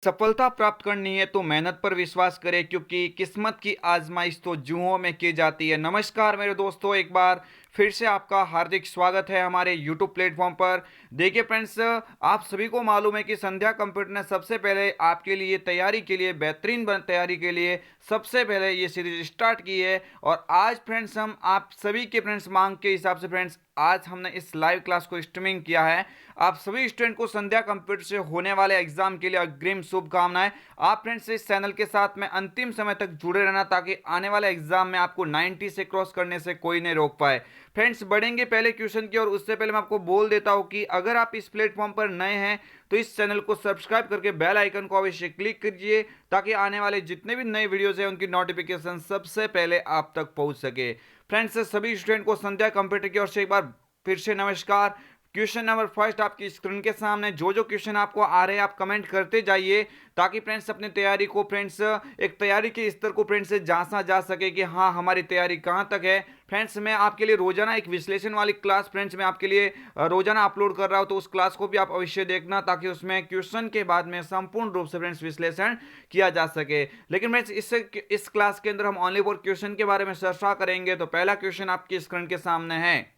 सफलता प्राप्त करनी है तो मेहनत पर विश्वास करें क्योंकि किस्मत की आजमाइश तो जुओं में की जाती है। नमस्कार मेरे दोस्तों, एक बार फिर से आपका हार्दिक स्वागत है हमारे यूट्यूब प्लेटफॉर्म पर। देखिए फ्रेंड्स, आप सभी को मालूम है कि संध्या कंप्यूटर ने सबसे पहले आपके लिए तैयारी के लिए तैयारी के लिए सबसे पहले ये सीरीज स्टार्ट की है। और आज फ्रेंड्स हम आप सभी के फ्रेंड्स मांग के हिसाब से फ्रेंड्स आज हमने इस लाइव क्लास को स्ट्रीमिंग किया है। आप सभी स्टूडेंट को संध्या कंप्यूटर से होने वाले एग्जाम के लिए अग्रिम शुभकामनाएं। आप फ्रेंड्स इस चैनल के साथ में अंतिम समय तक जुड़े रहना ताकि आने वाले एग्जाम में आपको 90 से क्रॉस करने से कोई नहीं रोक पाए। फ्रेंड्स बढ़ेंगे पहले क्वेश्चन की, और उससे पहले मैं आपको बोल देता हूं कि अगर आप इस प्लेटफॉर्म पर नए हैं तो इस चैनल को सब्सक्राइब करके बेल आइकन को अवश्य क्लिक कीजिए ताकि आने वाले जितने भी नए वीडियोस हैं उनकी नोटिफिकेशन सबसे पहले आप तक पहुंच सके। फ्रेंड्स सभी स्टूडेंट को संध्या कंप्यूटर की ओर से एक बार फिर से नमस्कार। क्वेश्चन नंबर फर्स्ट आपकी स्क्रीन के सामने जो जो क्वेश्चन आपको आ रहे हैं आप कमेंट करते जाइए ताकि फ्रेंड्स अपनी तैयारी को फ्रेंड्स एक तैयारी के स्तर को फ्रेंड्स से जांचा जा सके कि हाँ हमारी तैयारी कहां तक है। फ्रेंड्स मैं आपके लिए रोजाना एक विश्लेषण वाली क्लास फ्रेंड्स मैं आपके लिए रोजाना अपलोड कर रहा हूं, तो उस क्लास को भी आप अवश्य देखना ताकि उसमें क्वेश्चन के बाद में संपूर्ण रूप से फ्रेंड्स विश्लेषण किया जा सके। लेकिन फ्रेंड्स इस क्लास के अंदर हम ओनली फॉर क्वेश्चन के बारे में चर्चा करेंगे। तो पहला क्वेश्चन आपकी स्क्रीन के सामने है,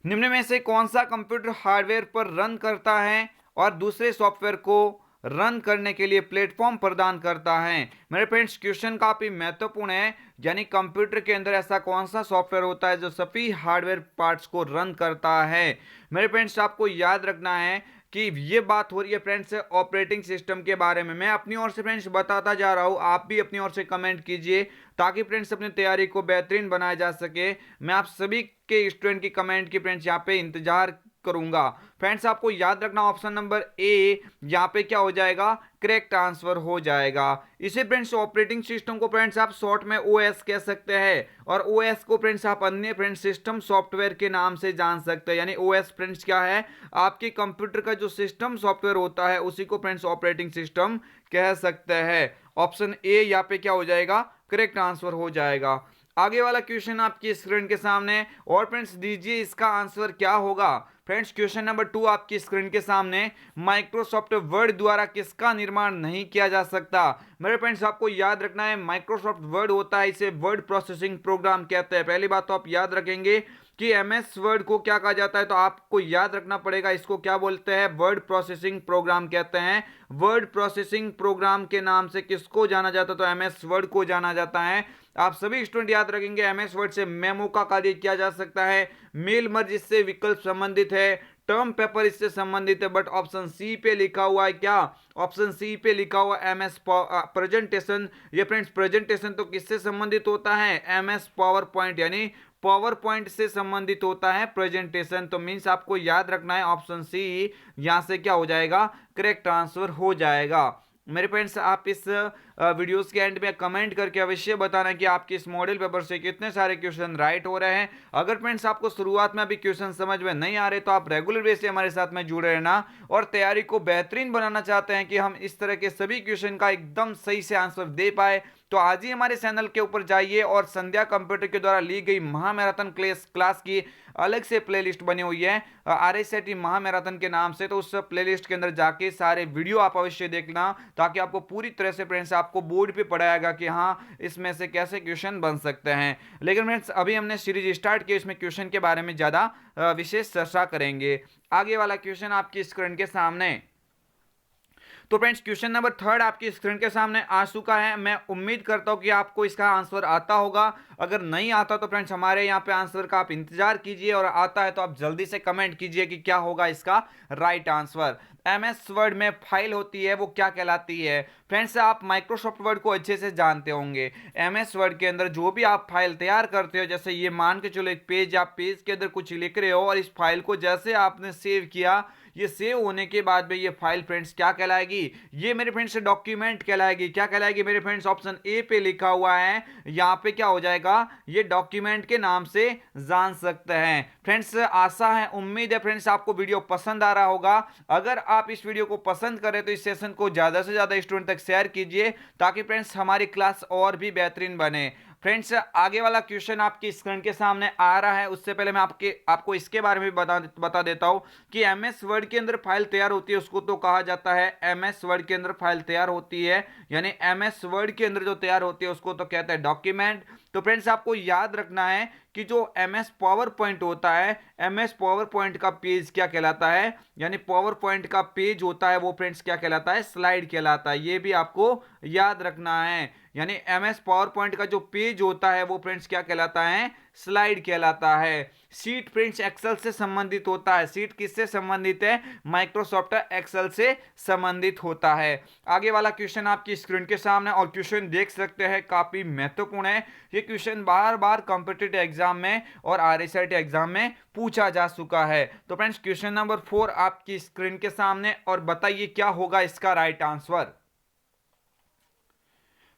निम्न में से कौन सा कंप्यूटर हार्डवेयर पर रन करता है और दूसरे सॉफ्टवेयर को रन करने के लिए प्लेटफॉर्म प्रदान करता है। मेरे फ्रेंड्स क्वेश्चन काफी महत्वपूर्ण है, यानी कंप्यूटर के अंदर ऐसा कौन सा सॉफ्टवेयर होता है जो सभी हार्डवेयर पार्ट्स को रन करता है। मेरे फ्रेंड्स आपको याद रखना है कि ये बात हो रही है फ्रेंड्स ऑपरेटिंग सिस्टम के बारे में। मैं अपनी ओर से फ्रेंड्स बताता जा रहा हूँ, आप भी अपनी ओर से कमेंट कीजिए ताकि फ्रेंड्स अपनी तैयारी को बेहतरीन बनाया जा सके। मैं आप सभी के स्टूडेंट की कमेंट की फ्रेंड्स यहाँ पे इंतजार करूंगा। फ्रेंड्स आपको याद रखना ऑप्शन नंबर ए यहाँ पे क्या हो जाएगा, करेक्ट आंसर हो जाएगा। इसे फ्रेंड्स ऑपरेटिंग सिस्टम को फ्रेंड्स आप शॉर्ट में ओएस कह सकते हैं, और ओएस को फ्रेंड्स आप अन्य फ्रेंड्स सिस्टम सॉफ्टवेयर के नाम से जान सकते हैं। यानी ओएस फ्रेंड्स क्या है, आपके कंप्यूटर का जो सिस्टम सॉफ्टवेयर होता है उसी को फ्रेंड्स ऑपरेटिंग सिस्टम कह सकते हैं। ऑप्शन ए यहाँ पे क्या हो जाएगा, करेक्ट आंसर हो जाएगा। आगे वाला क्वेश्चन आपकी स्क्रीन के सामने, और फ्रेंड्स दीजिए इसका आंसर क्या होगा। फ्रेंड्स क्वेश्चन नंबर 2 आपकी स्क्रीन के सामने, माइक्रोसॉफ्ट वर्ड द्वारा किसका निर्माण नहीं किया जा सकता। मेरे फ्रेंड्स आपको याद रखना है माइक्रोसॉफ्ट वर्ड होता है, इसे वर्ड प्रोसेसिंग प्रोग्राम कहते हैं। पहली बात तो आप याद रखेंगे कि एमएस वर्ड को क्या कहा जाता है, तो आपको याद रखना पड़ेगा इसको क्या बोलते हैं, वर्ड प्रोसेसिंग प्रोग्राम कहते हैं। वर्ड प्रोसेसिंग प्रोग्राम के नाम से किसको जाना जाता है, तो एमएस वर्ड को जाना जाता है। आप सभी स्टूडेंट याद रखेंगे एमएस वर्ड से मेमो का कार्य किया जा सकता है, मेल मर्ज इससे विकल्प संबंधित है, टर्म पेपर इससे संबंधित है। बट ऑप्शन सी पे लिखा हुआ है क्या, ऑप्शन सी पे लिखा हुआ एमएस प्रेजेंटेशन। ये फ्रेंड्स प्रेजेंटेशन तो किससे संबंधित होता है, एमएस पावर पॉइंट, यानी पावर पॉइंट से संबंधित होता है प्रेजेंटेशन। तो मीन्स आपको याद रखना है ऑप्शन सी यहां से क्या हो जाएगा, करेक्ट आंसर हो जाएगा। मेरे फ्रेंड्स आप इस वीडियोस के एंड में कमेंट करके अवश्य बताना कि आपके इस मॉडल पेपर से कितने सारे क्वेश्चन राइट हो रहे हैं। अगर फ्रेंड्स आपको शुरुआत में अभी क्वेश्चन समझ में नहीं आ रहे तो आप रेगुलर बेस से हमारे साथ में जुड़े रहना, और तैयारी को बेहतरीन बनाना चाहते हैं कि हम इस तरह के सभी क्वेश्चन का एकदम सही से आंसर दे पाए, तो आज ही हमारे चैनल के ऊपर जाइए और संध्या कंप्यूटर के द्वारा ली गई महामैराथन क्लास की अलग से प्लेलिस्ट बनी हुई है आरएसआईटी महामैराथन के नाम से। तो उस प्लेलिस्ट के अंदर जाके सारे वीडियो आप अवश्य देखना ताकि आपको पूरी तरह से फ्रेंड्स आपको बोर्ड पे पढ़ाएगा कि हाँ इसमें से कैसे क्वेश्चन बन सकते हैं। लेकिन फ्रेंड्स अभी हमने सीरीज स्टार्ट की, इसमें क्वेश्चन के बारे में ज्यादा विशेष चर्चा करेंगे। आगे वाला क्वेश्चन आपकी स्क्रीन के सामने, तो फ्रेंड्स क्वेश्चन नंबर 3 आपकी स्क्रीन के सामने आ चुका है। मैं उम्मीद करता हूं कि आपको इसका आंसर आता होगा। अगर नहीं आता तो फ्रेंड्स हमारे यहाँ पे आंसर का आप इंतजार कीजिए, और आता है तो आप जल्दी से कमेंट कीजिए कि क्या होगा इसका राइट आंसर। एमएस वर्ड में फाइल होती है वो क्या कहलाती है। फ्रेंड्स आप माइक्रोसॉफ्ट वर्ड को अच्छे से जानते होंगे। एमएस वर्ड के अंदर जो भी आप फाइल तैयार करते हो, जैसे ये मान के चलो एक पेज, आप पेज के अंदर कुछ लिख रहे हो और इस फाइल को जैसे आपने सेव किया, ये सेव होने के बाद में ये फाइल फ्रेंड्स क्या कहलाएगी, ये मेरे फ्रेंड्स डॉक्यूमेंट कहलाएगी। क्या कहलाएगी मेरे फ्रेंड्स, ऑप्शन ए पे लिखा हुआ है, यहाँ पे क्या हो जाएगा, ये डॉक्यूमेंट के नाम से जान सकते हैं। फ्रेंड्स आशा है, उम्मीद है फ्रेंड्स आपको वीडियो पसंद आ रहा होगा। अगर आप इस वीडियो को पसंद करें तो इस सेशन को ज्यादा से ज्यादा स्टूडेंट तक शेयर कीजिए ताकि फ्रेंड्स हमारी क्लास और भी बेहतरीन बने। फ्रेंड्स आगे वाला क्वेश्चन आपकी स्क्रीन के सामने आ रहा है, उससे पहले मैं आपको इसके बारे में बता देता हूं कि एमएस वर्ड के अंदर फाइल तैयार होती है उसको तो कहा जाता है एमएस वर्ड के अंदर फाइल तैयार होती है, यानी एमएस वर्ड के अंदर जो तैयार होती है उसको तो कहते हैं डॉक्यूमेंट। तो फ्रेंड्स आपको याद रखना है कि जो एमएस पावर पॉइंट होता है, एमएस पावर पॉइंट का पेज क्या कहलाता है, यानी पावर पॉइंट का पेज होता है वो फ्रेंड्स क्या कहलाता है, स्लाइड कहलाता है। ये भी आपको याद रखना है, यानी एमएस पावर पॉइंट का जो पेज होता है वो फ्रेंड्स क्या कहलाता है, स्लाइड कहलाता है। सीट फ्रेंड्स एक्सेल से संबंधित होता है। सीट किससे संबंधित है, माइक्रोसॉफ्ट एक्सेल से संबंधित होता है। आगे वाला क्वेश्चन आपकी स्क्रीन के सामने और क्वेश्चन देख सकते हैं, काफी महत्वपूर्ण है। ये क्वेश्चन बार बार कॉम्पिटिटिव एग्जाम में और आरएसआईटी एग्जाम में पूछा जा चुका है। तो फ्रेंड्स क्वेश्चन नंबर 4 आपकी स्क्रीन के सामने, और बताइए क्या होगा इसका right answer.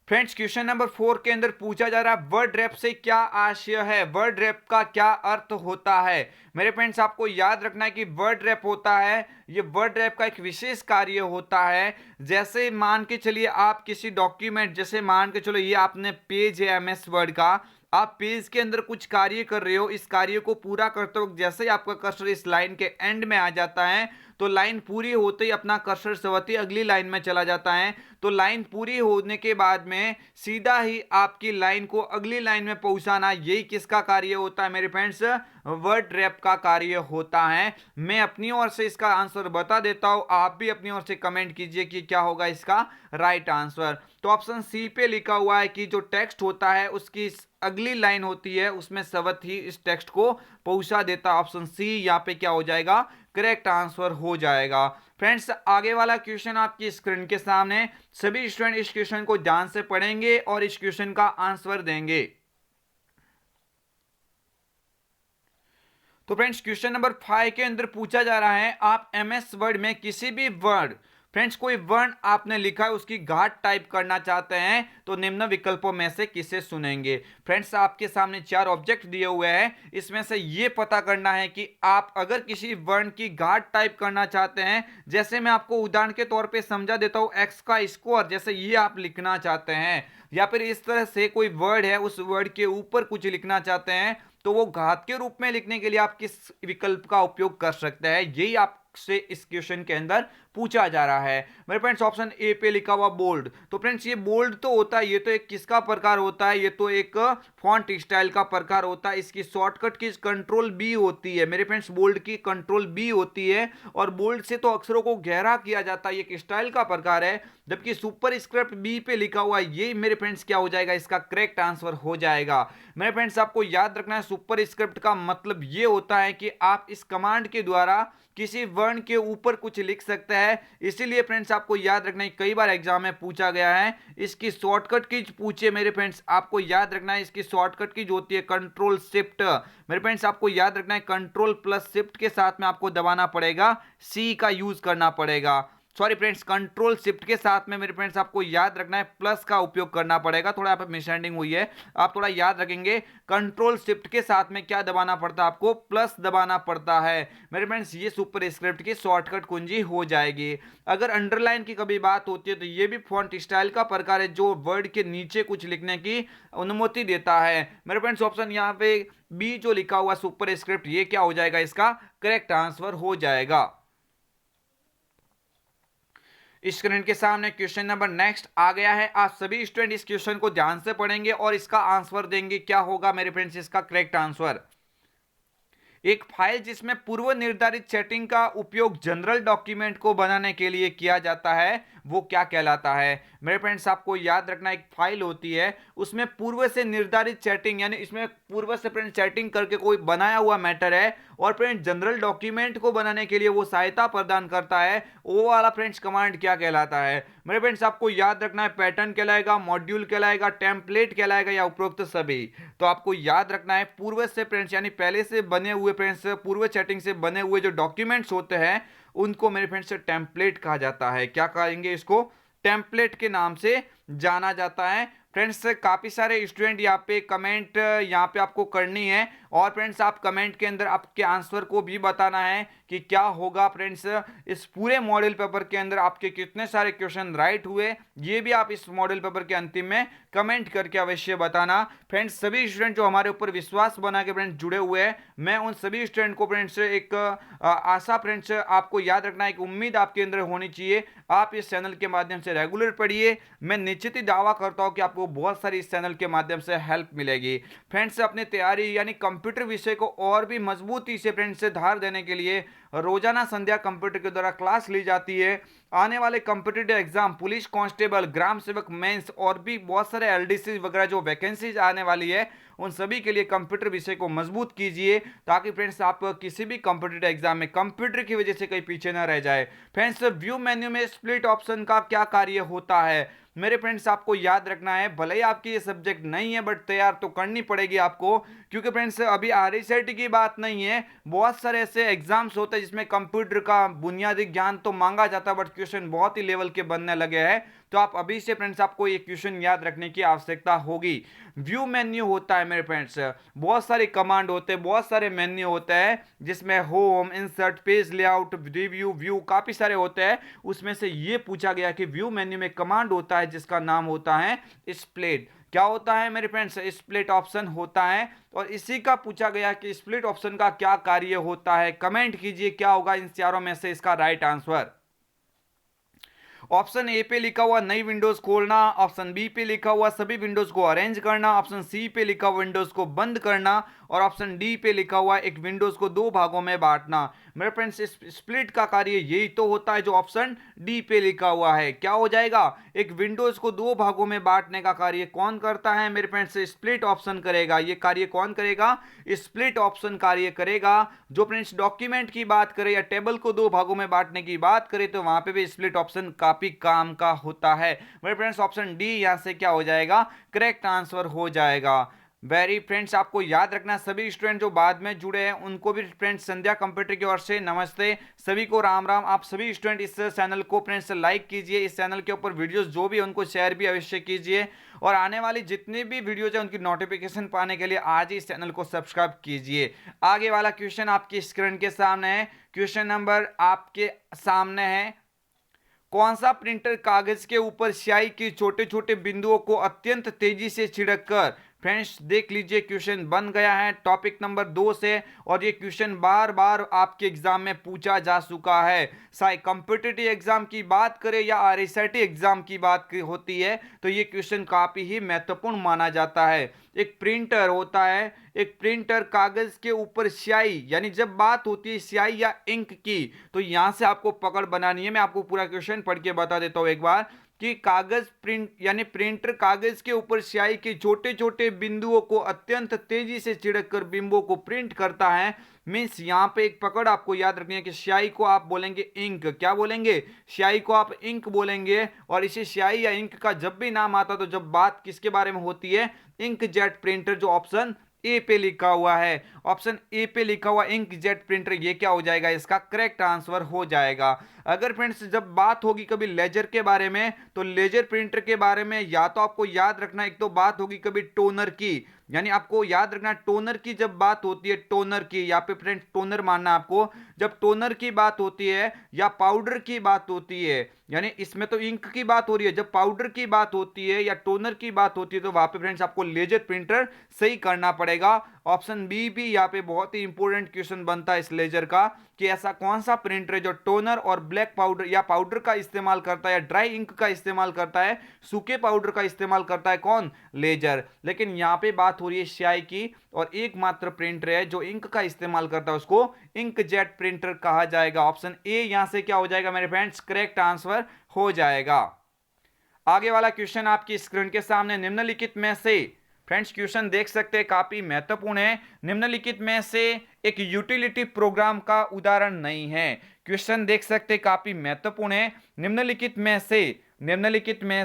Friends question number 4 के अंदर पूछा जा रहा है वर्ड रैप से क्या आशय है, वर्ड रैप का क्या अर्थ होता है। मेरे फ्रेंड्स आपको याद रखना है कि वर्ड रैप होता है, ये वर्ड रैप का एक विशेष कार्य होता है। जैसे मान के चलिए आप किसी डॉक्यूमेंट, जैसे मान के चलो ये आपने पेज है एमएस वर्ड का, आप पेज के अंदर कुछ कार्य कर रहे हो, इस कार्य को पूरा करते वक्त जैसे ही आपका कर्सर इस लाइन के एंड में आ जाता है तो लाइन पूरी होते ही अपना कर्सर सवती अगली लाइन में चला जाता है। तो लाइन पूरी होने के बाद में सीधा ही आपकी लाइन को अगली लाइन में पहुंचाना, यही किसका कार्य होता है मेरे फ्रेंड्स, वर्ड रैप का कार्य होता है। मैं अपनी ओर से इसका आंसर बता देता हूं, आप भी अपनी ओर से कमेंट कीजिए कि क्या होगा इसका राइट आंसर। तो ऑप्शन सी पे लिखा हुआ है कि जो टेक्स्ट होता है उसकी अगली लाइन होती है उसमें सवत ही इस टेक्स्ट को पहुंचा देता। ऑप्शन सी यहाँ पे क्या हो जाएगा, करेक्ट आंसर हो जाएगा। फ्रेंड्स आगे वाला क्वेश्चन आपकी स्क्रीन के सामने, सभी स्टूडेंट इस क्वेश्चन को ध्यान से पढ़ेंगे और इस क्वेश्चन का आंसर देंगे। तो फ्रेंड्स क्वेश्चन नंबर 5 के अंदर पूछा जा रहा है आप एमएस वर्ड में किसी भी वर्ड, फ्रेंड्स कोई वर्ण आपने लिखा है उसकी घात टाइप करना चाहते हैं तो निम्न विकल्पों में से किसे चुनेंगे। फ्रेंड्स आपके सामने 4 ऑब्जेक्ट दिए हुए हैं, इसमें से ये पता करना है कि आप अगर किसी वर्ण की घात टाइप करना चाहते हैं, जैसे मैं आपको उदाहरण के तौर पे समझा देता हूं, एक्स का स्क्वायर, जैसे ये आप लिखना चाहते हैं, या फिर इस तरह से कोई वर्ड है उस वर्ड के ऊपर कुछ लिखना चाहते हैं, तो वो घात के रूप में लिखने के लिए आप किस विकल्प का उपयोग कर सकते हैं, यही आपसे इस क्वेश्चन के अंदर पूछा जा रहा है। मेरे फ्रेंड्स ऑप्शन ए पे लिखा हुआ बोल्ड, तो फ्रेंड्स ये बोल्ड तो होता है, ये तो एक किसका प्रकार होता है, ये तो एक फॉन्ट स्टाइल का प्रकार होता है। इसकी शॉर्टकट की कंट्रोल बी होती है मेरे फ्रेंड्स, बोल्ड की कंट्रोल बी होती है, और बोल्ड से तो अक्षरों को गहरा किया जाता है, ये एक स्टाइल का प्रकार है। जबकि सुपर स्क्रिप्ट बी पे लिखा हुआ है, ये मेरे फ्रेंड्स क्या हो जाएगा, इसका करेक्ट आंसर हो जाएगा। मेरे फ्रेंड्स आपको याद रखना है सुपर स्क्रिप्ट का मतलब ये होता है कि आप इस कमांड के द्वारा किसी वर्ण के ऊपर कुछ लिख सकते हैं। इसीलिए फ्रेंड्स आपको याद रखना है, कई बार एग्जाम में पूछा गया है, इसकी शॉर्टकट की पूछे मेरे फ्रेंड्स, आपको याद रखना है इसकी शॉर्टकट की जो होती है कंट्रोल शिफ्ट। मेरे फ्रेंड्स आपको याद रखना है कंट्रोल प्लस शिफ्ट के साथ में आपको दबाना पड़ेगा, सी का यूज करना पड़ेगा। सॉरी फ्रेंड्स, कंट्रोल शिफ्ट के साथ में मेरे फ्रेंड्स आपको याद रखना है प्लस का उपयोग करना पड़ेगा। थोड़ा यहाँ पे मिसअंडरस्टैंडिंग हुई है, आप थोड़ा याद रखेंगे, कंट्रोल शिफ्ट के साथ में क्या दबाना पड़ता है, आपको प्लस दबाना पड़ता है। मेरे फ्रेंड्स ये सुपर स्क्रिप्ट की शॉर्टकट कुंजी हो जाएगी। अगर अंडरलाइन की कभी बात होती है तो ये भी फॉन्ट स्टाइल का प्रकार है जो वर्ड के नीचे कुछ लिखने की अनुमति देता है। मेरे फ्रेंड्स ऑप्शन यहाँ पे बी जो लिखा हुआ सुपर स्क्रिप्ट, ये क्या हो जाएगा, इसका करेक्ट आंसर हो जाएगा। स्क्रीन के सामने क्वेश्चन नंबर नेक्स्ट आ गया है, आप सभी स्टूडेंट इस क्वेश्चन को ध्यान से पढ़ेंगे और इसका आंसर देंगे। क्या होगा मेरे फ्रेंड्स इसका करेक्ट आंसर, एक फाइल जिसमें पूर्व निर्धारित सेटिंग का उपयोग जनरल डॉक्यूमेंट को बनाने के लिए किया जाता है वो क्या कहलाता है। मेरे फ्रेंड्स आपको याद रखना, एक फाइल होती है उसमें पूर्व से निर्धारित सेटिंग, यानी इसमें पूर्व से फ्रेंड सेटिंग करके कोई बनाया हुआ मैटर है और फ्रेंड जनरल डॉक्यूमेंट को बनाने के लिए वो सहायता प्रदान करता है, वो वाला फ्रेंड्स कमांड क्या कहलाता है। मेरे फ्रेंड्स आपको याद रखना है पैटर्न कहलाएगा, मॉड्यूल कहलाएगा, टेम्पलेट कहलाएगा या उपरोक्त सभी। तो आपको याद रखना है पूर्व से फ्रेंड्स यानी पहले से बने हुए फ्रेंड्स, पूर्व सेटिंग से बने हुए जो डॉक्यूमेंट्स होते हैं उनको मेरे फ्रेंड्स टेम्पलेट कहा जाता है। क्या कहेंगे इसको, टेम्पलेट के नाम से जाना जाता है। फ्रेंड्स काफ़ी सारे स्टूडेंट यहाँ पे कमेंट यहाँ पे आपको करनी है और फ्रेंड्स आप कमेंट के अंदर आपके आंसर को भी बताना है कि क्या होगा फ्रेंड्स इस पूरे मॉडल पेपर के अंदर आपके कितने सारे क्वेश्चन राइट हुए, ये भी आप इस मॉडल पेपर के अंतिम में कमेंट करके अवश्य बताना। फ्रेंड्स सभी स्टूडेंट जो हमारे ऊपर विश्वास बना के फ्रेंड्स जुड़े हुए हैं, मैं उन सभी स्टूडेंट को फ्रेंड्स एक आशा फ्रेंड्स आपको याद रखना है, एक उम्मीद आपके अंदर होनी चाहिए। आप इस चैनल के माध्यम से रेगुलर पढ़िए, मैं निश्चित ही दावा करता हूं कि आपको बहुत सारी इस चैनल के माध्यम से हेल्प मिलेगी। फ्रेंड्स अपनी तैयारी यानी कंप्यूटर विषय को और भी मजबूती से फ्रेंड्स से धार देने के लिए रोजाना संध्या कंप्यूटर के द्वारा क्लास ली जाती है। आने वाले कॉम्पिटिटिव एग्जाम, पुलिस कांस्टेबल, ग्राम सेवक मेंस और भी बहुत सारे एलडीसी वगैरह जो वैकेंसीज आने वाली है, उन सभी के लिए कंप्यूटर विषय को मजबूत कीजिए ताकि फ्रेंड्स आप किसी भी कॉम्पिटिटिव एग्जाम में कंप्यूटर की वजह से कहीं पीछे ना रह जाए। फ्रेंड्स व्यू मेन्यू में स्प्लिट ऑप्शन का क्या कार्य होता है, मेरे फ्रेंड्स आपको याद रखना है। भले ही आपकी ये सब्जेक्ट नहीं है बट तैयार तो करनी पड़ेगी आपको, क्योंकि फ्रेंड्स अभी आरआईसीटी की बात नहीं है, बहुत सारे ऐसे एग्जाम्स होते हैं जिसमें कंप्यूटर का बुनियादी ज्ञान तो मांगा जाता है बट क्वेश्चन बहुत ही लेवल के बनने लगे हैं। तो आप अभी से फ्रेंड्स आपको ये क्वेश्चन याद रखने की आवश्यकता होगी। व्यू मेन्यू होता है मेरे फ्रेंड्स, बहुत सारे कमांड होते हैं, बहुत सारे मेन्यू होते हैं जिसमें home, insert, page layout, review, view काफी सारे होते हैं। उसमें से ये पूछा गया कि व्यू मेन्यू में कमांड होता है जिसका नाम होता है स्प्लिट। क्या होता है मेरे फ्रेंड्स, स्प्लिट ऑप्शन होता है और इसी का पूछा गया कि स्प्लिट ऑप्शन का क्या कार्य होता है। कमेंट कीजिए क्या होगा इन चारों में से इसका राइट आंसर। ऑप्शन ए पे लिखा हुआ नई विंडोज खोलना, ऑप्शन बी पे लिखा हुआ सभी विंडोज को अरेंज करना, ऑप्शन सी पे लिखा हुआ विंडोज को बंद करना और ऑप्शन डी पे लिखा हुआ एक विंडोज को दो भागों में बांटना। मेरे फ्रेंड्स स्प्लिट का कार्य यही तो होता है जो ऑप्शन डी पे लिखा हुआ है। क्या हो जाएगा, एक विंडोज को दो भागों में बांटने का कार्य कौन करता है मेरे फ्रेंड्स, स्प्लिट ऑप्शन करेगा। ये कार्य कौन करेगा, स्प्लिट ऑप्शन कार्य करेगा। जो फ्रेंड्स डॉक्यूमेंट की बात करें या टेबल को दो भागों में बांटने की बात करें तो वहां पे भी स्प्लिट ऑप्शन काफी काम का होता है। मेरे फ्रेंड्स ऑप्शन डी यहां से क्या हो जाएगा, करेक्ट आंसर हो जाएगा। वेरी फ्रेंड्स आपको याद रखना, सभी स्टूडेंट जो बाद में जुड़े हैं उनको भी फ्रेंड्स संध्या कंप्यूटर की ओर से नमस्ते, सभी को राम राम। आप सभी स्टूडेंट इस चैनल को फ्रेंड्स लाइक कीजिए, इस चैनल के ऊपर वीडियोस जो भी उनको शेयर भी अवश्य कीजिए और आने वाली जितनी भी वीडियोज है उनकी नोटिफिकेशन पाने के लिए आज ही इस चैनल को सब्सक्राइब कीजिए। आगे वाला क्वेश्चन आपकी स्क्रीन के सामने है, क्वेश्चन नंबर आपके सामने है, कौन सा प्रिंटर कागज के ऊपर स्याही के छोटे छोटे बिंदुओं को अत्यंत तेजी से छिड़ककर, फ्रेंड्स देख लीजिए क्वेश्चन बन गया है टॉपिक नंबर 2 से और ये क्वेश्चन बार बार आपके एग्जाम में पूछा जा चुका है। चाहे कॉम्पिटिटिव एग्जाम की बात करें या आरआईसीटी एग्जाम की बात होती है तो ये क्वेश्चन काफी ही महत्वपूर्ण माना जाता है। एक प्रिंटर होता है, एक प्रिंटर कागज के ऊपर स्याही, यानी जब बात होती है स्याही या इंक की तो यहां से आपको पकड़ बनानी है। मैं आपको पूरा क्वेश्चन पढ़ के बता देता हूं एक बार कि कागज प्रिंट यानी प्रिंटर कागज के ऊपर स्याही के छोटे छोटे बिंदुओं को अत्यंत तेजी से छिड़ककर बिंबों को प्रिंट करता है। मीन्स यहाँ पे एक पकड़ आपको याद रखनी है कि स्याही को आप बोलेंगे इंक, क्या बोलेंगे, स्याही को आप इंक बोलेंगे और इसे स्याही या इंक का जब भी नाम आता तो जब बात किसके बारे में होती है, इंकजेट प्रिंटर, जो ऑप्शन ए पे लिखा हुआ है, ऑप्शन ए पे लिखा हुआ इंकजेट प्रिंटर, ये क्या हो जाएगा, इसका करेक्ट आंसर हो जाएगा। अगर फ्रेंड्स जब बात होगी कभी लेजर के बारे में तो लेजर प्रिंटर के बारे में या तो आपको याद रखना, एक तो बात होगी कभी टोनर की, यानी आपको याद रखना टोनर की जब बात होती है, टोनर की यहाँ पे फ्रेंड्स टोनर मानना आपको, जब टोनर की बात होती है या पाउडर की बात होती है, यानी इसमें तो इंक की बात हो रही है, जब पाउडर की बात होती है या टोनर की बात होती है तो वहां पे फ्रेंड्स आपको लेजर प्रिंटर सही करना पड़ेगा। ऑप्शन बी भी यहाँ पे बहुत ही इंपॉर्टेंट क्वेश्चन बनता है इस लेजर का कि ऐसा कौन सा प्रिंटर है जो टोनर और ब्लैक पाउडर या पाउडर का इस्तेमाल करता है या ड्राई इंक का इस्तेमाल करता है, सूखे पाउडर का इस्तेमाल करता है, कौन, लेजर। लेकिन यहाँ पे बात हो रही है स्याही की और एकमात्र प्रिंटर है जो इंक का इस्तेमाल करता है उसको इंकजेट प्रिंटर कहा जाएगा। ऑप्शन ए यहां से क्या हो जाएगा मेरे फ्रेंड्स, करेक्ट आंसर हो जाएगा। आगे वाला क्वेश्चन आपकी स्क्रीन के सामने, निम्नलिखित में से, फ्रेंड्स क्वेश्चन देख सकते हैं काफी महत्वपूर्ण है, निम्नलिखित में से एक यूटिलिटी प्रोग्राम का उदाहरण नहीं है। क्वेश्चन देख सकते हैं काफी महत्वपूर्ण है, निम्नलिखित में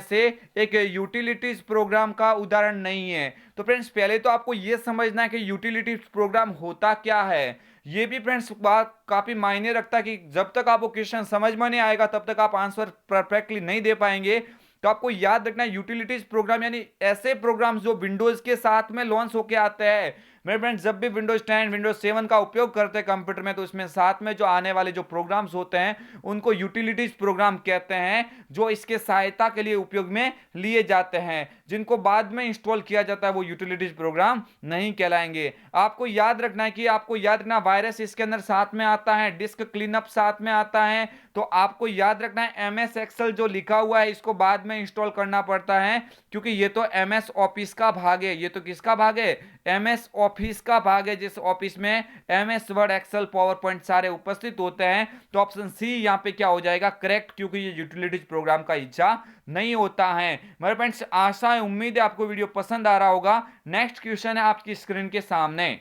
से एक यूटिलिटीज प्रोग्राम का उदाहरण नहीं है। तो फ्रेंड्स पहले तो आपको यह समझना है कि यूटिलिटीज प्रोग्राम होता क्या है, ये भी फ्रेंड्स बात काफी मायने रखता है कि जब तक आपको क्वेश्चन समझ में नहीं आएगा तब तक आप आंसर परफेक्टली नहीं दे पाएंगे। तो आपको याद रखना है यूटिलिटीज प्रोग्राम यानी ऐसे प्रोग्राम्स जो विंडोज के साथ में लॉन्च होके आते हैं। मेरे फ्रेंड्स, जब भी विंडोज 10 विंडोज 7 का उपयोग करते हैं कंप्यूटर में, तो इसमें साथ में जो आने वाले जो प्रोग्राम्स होते हैं उनको यूटिलिटीज प्रोग्राम कहते हैं, जो इसके सहायता के लिए उपयोग में लिए जाते हैं। जिनको बाद में इंस्टॉल किया जाता है वो यूटिलिटीज प्रोग्राम नहीं कहलाएंगे। आपको याद रखना है कि आपको याद रखना वायरस इसके अंदर साथ में आता है, डिस्क क्लीनअप साथ में आता है। तो आपको याद रखना है एमएस एक्सेल जो लिखा हुआ है इसको बाद में इंस्टॉल करना पड़ता है, क्योंकि ये तो एमएस ऑफिस का भाग है। ये तो किसका भाग है? एमएस ऑफिस का भाग है, जिस ऑफिस में MS Word, Excel, PowerPoint सारे उपस्थित होते हैं। तो ऑप्शन सी यहां पे क्या हो जाएगा? करेक्ट, क्योंकि ये यूटिलिटीज प्रोग्राम का हिस्सा नहीं होता है। मेरे फ्रेंड्स, आशा है, उम्मीद है आपको वीडियो पसंद आ रहा होगा। नेक्स्ट क्वेश्चन है आपकी स्क्रीन के सामने।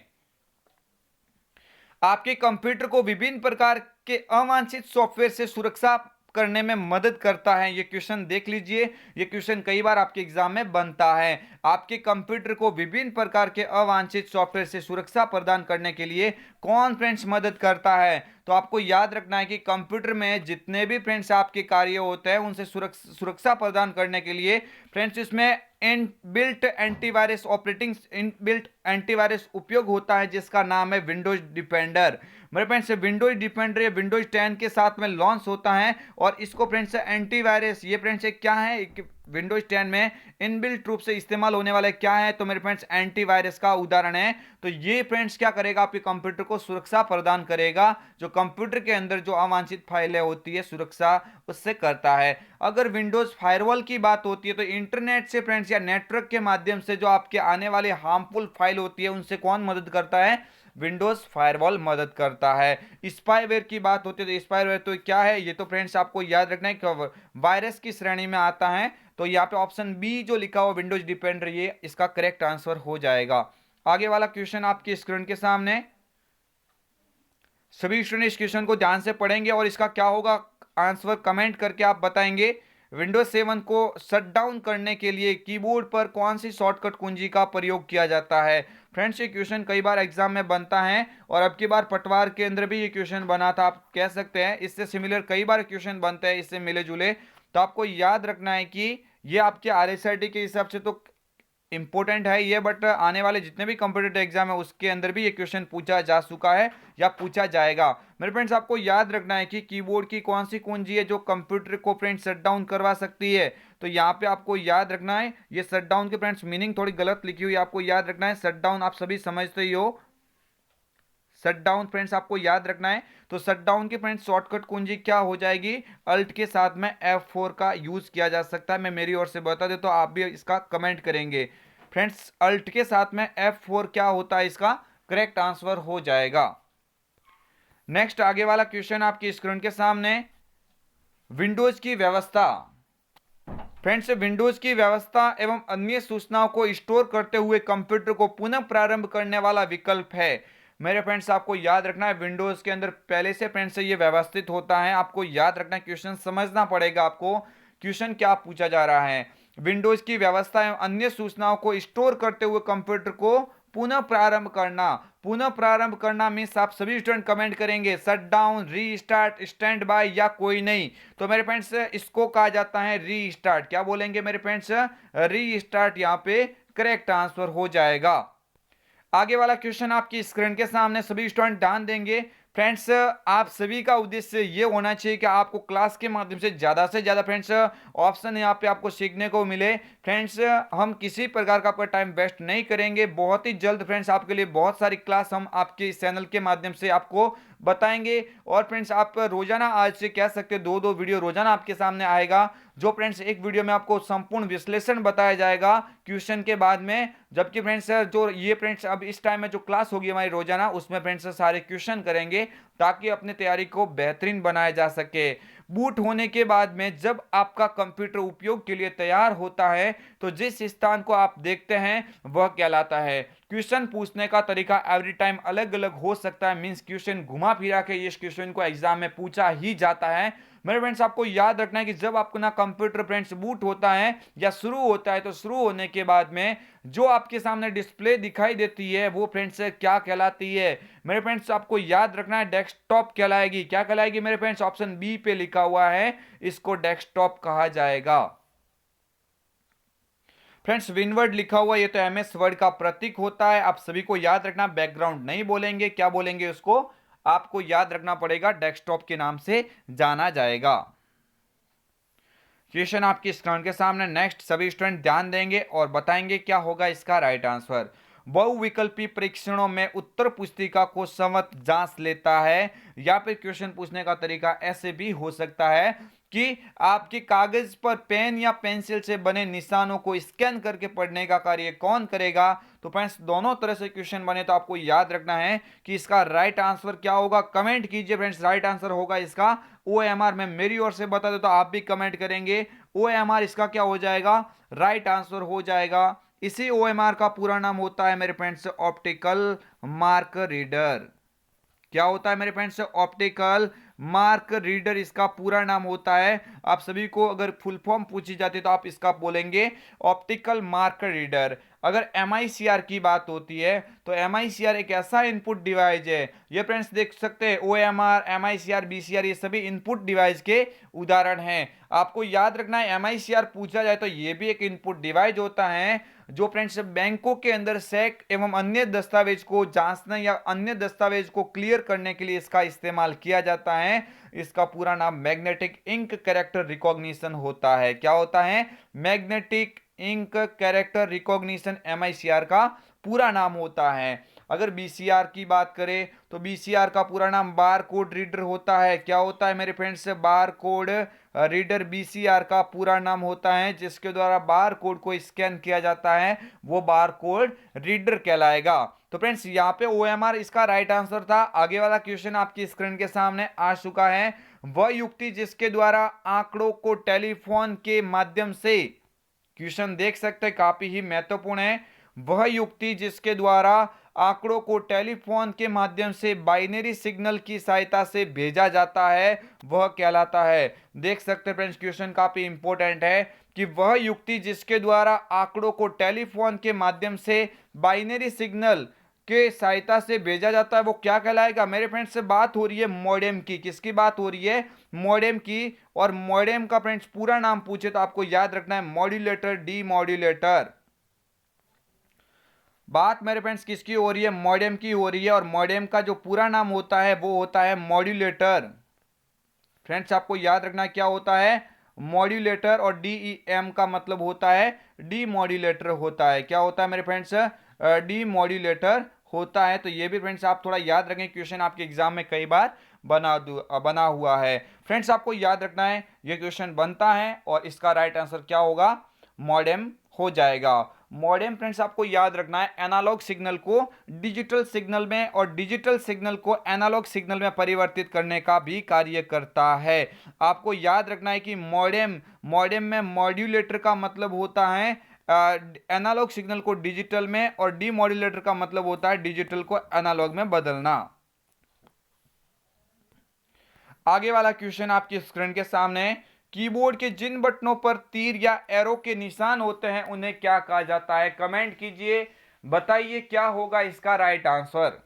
आपके कंप्यूटर को विभिन्न प्रकार के अवांछित सॉफ्टवेयर से सुरक्षा करने में मदद करता है। ये क्वेश्चन देख लीजिए, ये क्वेश्चन कई बार आपके एग्जाम में बनता है। आपके कंप्यूटर को विभिन्न प्रकार के अवांछित सॉफ्टवेयर से सुरक्षा प्रदान करने के लिए कौन फ्रेंड्स मदद करता है? तो आपको याद रखना है कि कंप्यूटर में जितने भी फ्रेंड्स आपके कार्य होते हैं उनसे सुरक्षा प्रदान करने के लिए फ्रेंड्स इसमें inbuilt antivirus operating inbuilt antivirus उपयोग होता है, जिसका नाम है विंडोज डिफेंडर। मेरे फ्रेंड्स, विंडोज डिफेंडर ये विंडोज 10 के साथ में लॉन्च होता है और इसको फ्रेंड्स एंटीवायरस, ये फ्रेंड्स क्या है, विंडोज 10 में इनबिल्ट रूप से इस्तेमाल होने वाला क्या है? तो मेरे फ्रेंड्स एंटीवायरस का उदाहरण है। तो ये फ्रेंड्स क्या करेगा? आपके कंप्यूटर को सुरक्षा प्रदान करेगा, जो कंप्यूटर के अंदर जो अवांछित फाइलें होती है सुरक्षा उससे करता है। अगर विंडोज फायरवॉल की बात होती है तो इंटरनेट से फ्रेंड्स या नेटवर्क के माध्यम से जो आपके आने वाली हार्मफुल फाइल होती है उनसे कौन मदद करता है? विंडोज फायरवॉल मदद करता है। स्पाईवेयर की बात होती है तो स्पाईवेयर तो क्या है? ये तो फ्रेंड्स आपको याद रखना है कि वायरस की श्रेणी में आता है। तो यहाँ पे ऑप्शन बी जो लिखा हुआ विंडोज डिफेंडर, ये इसका करेक्ट आंसर हो जाएगा। आगे वाला क्वेश्चन आपकी स्क्रीन के सामने। सभी स्टूडेंट इस क्वेश्चन को ध्यान से पढ़ेंगे और इसका क्या होगा आंसर कमेंट करके आप बताएंगे। विंडोज 7 को शट डाउन करने के लिए कीबोर्ड पर कौन सी शॉर्टकट कुंजी का प्रयोग किया जाता है? फ्रेंड्स, ये क्वेश्चन कई बार एग्जाम में बनता है और अब की बार पटवार के अंदर भी ये क्वेश्चन बना था, आप कह सकते हैं। इससे सिमिलर कई बार क्वेश्चन बनते हैं इससे मिले जुले। तो आपको याद रखना है कि ये आपके आरएसआईटी के हिसाब से तो इंपॉर्टेंट है ये, बट आने वाले जितने भी कॉम्पिटिटिव एग्जाम है उसके अंदर भी ये क्वेश्चन पूछा जा चुका है या पूछा जाएगा। मेरे फ्रेंड्स, आपको याद रखना है कि कीबोर्ड की कौन सी कुंजी है जो कंप्यूटर को फ्रेंड्स शट डाउन करवा सकती है। तो यहाँ पे आपको याद रखना है, ये शट डाउन के फ्रेंड्स मीनिंग थोड़ी गलत लिखी हुई है, आपको याद रखना है। शट डाउन आप सभी समझते ही हो, शट डाउन फ्रेंड्स आपको याद रखना है। तो शट डाउन की फ्रेंड्स शॉर्टकट कुंजी क्या हो जाएगी? अल्ट के साथ में F4 का यूज किया जा सकता है। मैं मेरी ओर से बता देता तो आप भी इसका कमेंट करेंगे। फ्रेंड्स, अल्ट के साथ में F4 क्या होता है? इसका करेक्ट आंसर हो जाएगा। नेक्स्ट आगे वाला क्वेश्चन आपकी स्क्रीन के सामने। विंडोज की व्यवस्था। फ्रेंड्स, विंडोज की व्यवस्था एवं अन्य सूचनाओं को स्टोर करते हुए कंप्यूटर को पुनः प्रारंभ करने वाला विकल्प है। मेरे फ्रेंड्स, आपको याद रखना है विंडोज के अंदर पहले से फ्रेंड्स ये व्यवस्थित होता है। आपको याद रखना है, क्वेश्चन समझना पड़ेगा आपको, क्वेश्चन क्या पूछा जा रहा है। विंडोज की व्यवस्था एवं अन्य सूचनाओं को स्टोर करते हुए कंप्यूटर को पुनः प्रारंभ करना। पुनः प्रारंभ करना मीन्स आप सभी स्टूडेंट कमेंट करेंगे shut down, restart, stand by या कोई नहीं। तो मेरे फ्रेंड्स, इसको कहा जाता है रीस्टार्ट। क्या बोलेंगे मेरे फ्रेंड्स? रीस्टार्ट यहाँ पे करेक्ट आंसर हो जाएगा। आगे वाला क्वेश्चन आपकी स्क्रीन के सामने, सभी स्टूडेंट ध्यान देंगे। फ्रेंड्स, आप सभी का उद्देश्य ये होना चाहिए कि आपको क्लास के माध्यम से ज़्यादा फ्रेंड्स ऑप्शन यहाँ पे आपको सीखने को मिले। फ्रेंड्स, हम किसी प्रकार का आपका टाइम वेस्ट नहीं करेंगे। बहुत ही जल्द फ्रेंड्स आपके लिए बहुत सारी क्लास हम आपके इस चैनल के माध्यम से आपको बताएंगे। और फ्रेंड्स, आप रोजाना आज से कह सकते हैं 2-2 वीडियो रोजाना आपके सामने आएगा, जो फ्रेंड्स एक वीडियो में आपको संपूर्ण विश्लेषण बताया जाएगा क्वेश्चन के बाद में। जबकि फ्रेंड्स जो ये फ्रेंड्स अब इस टाइम में जो क्लास होगी हमारी रोजाना, उसमें फ्रेंड्स सारे क्वेश्चन करेंगे ताकि अपनी तैयारी को बेहतरीन बनाया जा सके। बूट होने के बाद में जब आपका कंप्यूटर उपयोग के लिए तैयार होता है तो जिस स्थान को आप देखते हैं वह कहलाता है। क्वेश्चन पूछने का तरीका एवरी टाइम अलग अलग हो सकता है, मींस क्वेश्चन घुमा फिरा के इस क्वेश्चन को एग्जाम में पूछा ही जाता है। मेरे फ्रेंड्स, आपको याद रखना है कि जब आपका कंप्यूटर फ्रेंड्स बूट होता है या शुरू होता है तो शुरू होने के बाद में जो आपके सामने डिस्प्ले दिखाई देती है वो फ्रेंड्स क्या कहलाती है? मेरे फ्रेंड्स, आपको याद रखना है डेस्कटॉप कहलाएगी। क्या कहलाएगी मेरे फ्रेंड्स? ऑप्शन बी पे लिखा हुआ है, इसको डेस्कटॉप कहा जाएगा। फ्रेंड्स विनवर्ड लिखा हुआ ये तो एमएस वर्ड का प्रतीक होता है। आप सभी को याद रखना, बैकग्राउंड नहीं बोलेंगे, क्या बोलेंगे उसको आपको याद रखना पड़ेगा, डेस्कटॉप के नाम से जाना जाएगा। क्वेश्चन आपकी स्क्रीन के सामने। नेक्स्ट सभी स्टूडेंट ध्यान देंगे और बताएंगे क्या होगा इसका राइट आंसर। बहुविकल्पी परीक्षणों में उत्तर पुस्तिका को स्वतः जांच लेता है, या फिर क्वेश्चन पूछने का तरीका ऐसे भी हो सकता है कि आपके कागज पर पेन या पेंसिल से बने निशानों को स्कैन करके पढ़ने का कार्य कौन करेगा। तो फ्रेंड्स दोनों तरह से क्वेश्चन बने तो आपको याद रखना है कि इसका राइट आंसर क्या होगा। कमेंट कीजिए फ्रेंड्स, राइट आंसर होगा इसका OMR। मैं मेरी ओर से बता दूं तो आप भी कमेंट करेंगे OMR इसका क्या हो जाएगा, राइट आंसर हो जाएगा। इसी OMR का पूरा नाम होता है मेरे फ्रेंड्स ऑप्टिकल मार्क रीडर। क्या होता है मेरे फ्रेंड्स, ऑप्टिकल मार्क रीडर इसका पूरा नाम होता है। आप सभी को अगर फुल फॉर्म पूछी जाती तो आप इसका बोलेंगे ऑप्टिकल मार्क रीडर। अगर MICR की बात होती है तो MICR एक ऐसा इनपुट डिवाइस है, ये फ्रेंड्स देख सकते हैं OMR, MICR, BCR ये सभी इनपुट डिवाइस के उदाहरण हैं। आपको याद रखना है MICR पूछा जाए तो ये भी एक इनपुट डिवाइस होता है जो फ्रेंड्स बैंकों के अंदर चेक एवं अन्य दस्तावेज को जांचने या अन्य दस्तावेज को क्लियर करने के लिए इसका इस्तेमाल किया जाता है। इसका पूरा नाम मैग्नेटिक इंक कैरेक्टर रिकॉग्निशन होता है। क्या होता है, magnetic ink character recognition MICR का पूरा नाम होता है। अगर BCR की बात करें तो BCR का पूरा नाम बार कोड रीडर होता है। क्या होता है मेरे friends, bar code reader BCR का पूरा नाम होता है। जिसके द्वारा बार कोड को स्कैन किया जाता है वो बार कोड रीडर कहलाएगा। तो फ्रेंड्स यहाँ पे OMR इसका राइट आंसर था। आगे वाला क्वेश्चन आपकी स्क्रीन के सामने आ चुका है। वह युक्ति जिसके द्वारा आंकड़ों को टेलीफोन के माध्यम से, क्वेश्चन देख सकते हैं काफी ही महत्वपूर्ण है, वह युक्ति जिसके द्वारा आंकड़ों को टेलीफोन के माध्यम से बाइनरी सिग्नल की सहायता से भेजा जाता है वह कहलाता है। देख सकते हैं फ्रेंड्स क्वेश्चन काफी इंपॉर्टेंट है कि वह युक्ति जिसके द्वारा आंकड़ों को टेलीफोन के माध्यम से बाइनरी सिग्नल के सहायता से भेजा जाता है वो क्या कहलाएगा। मेरे फ्रेंड्स से बात हो रही है मॉडेम की। किसकी बात हो रही है, मॉडेम की। और मॉडेम का फ्रेंड्स पूरा नाम पूछे तो आपको याद रखना है मॉड्यूलेटर, डी मॉड्यूलेटर। बात मेरे फ्रेंड्स किसकी हो रही है, मॉडेम की हो रही है। और मॉडेम का जो पूरा नाम होता है वो होता है मॉड्यूलेटर। फ्रेंड्स आपको याद रखना क्या होता है, मॉड्यूलेटर। और DEM का मतलब होता है डी मॉड्यूलेटर होता है। क्या होता है मेरे फ्रेंड्स, डी मॉड्यूलेटर होता है। तो ये भी फ्रेंड्स आप थोड़ा याद रखें, क्वेश्चन आपके एग्जाम में कई बार बना हुआ है। फ्रेंड्स आपको याद रखना है ये क्वेश्चन बनता है और इसका राइट आंसर क्या होगा, मॉडेम हो जाएगा। मॉडेम फ्रेंड्स आपको याद रखना है एनालॉग सिग्नल को डिजिटल सिग्नल में और डिजिटल सिग्नल को एनालॉग सिग्नल में परिवर्तित करने का भी कार्य करता है। आपको याद रखना है कि मॉडेम में मॉड्यूलेटर का मतलब होता है एनालॉग सिग्नल को डिजिटल में, और डीमॉड्यूलेटर का मतलब होता है डिजिटल को एनालॉग में बदलना। आगे वाला क्वेश्चन आपकी स्क्रीन के सामने। कीबोर्ड के जिन बटनों पर तीर या एरो के निशान होते हैं उन्हें क्या कहा जाता है। कमेंट कीजिए, बताइए क्या होगा इसका राइट आंसर।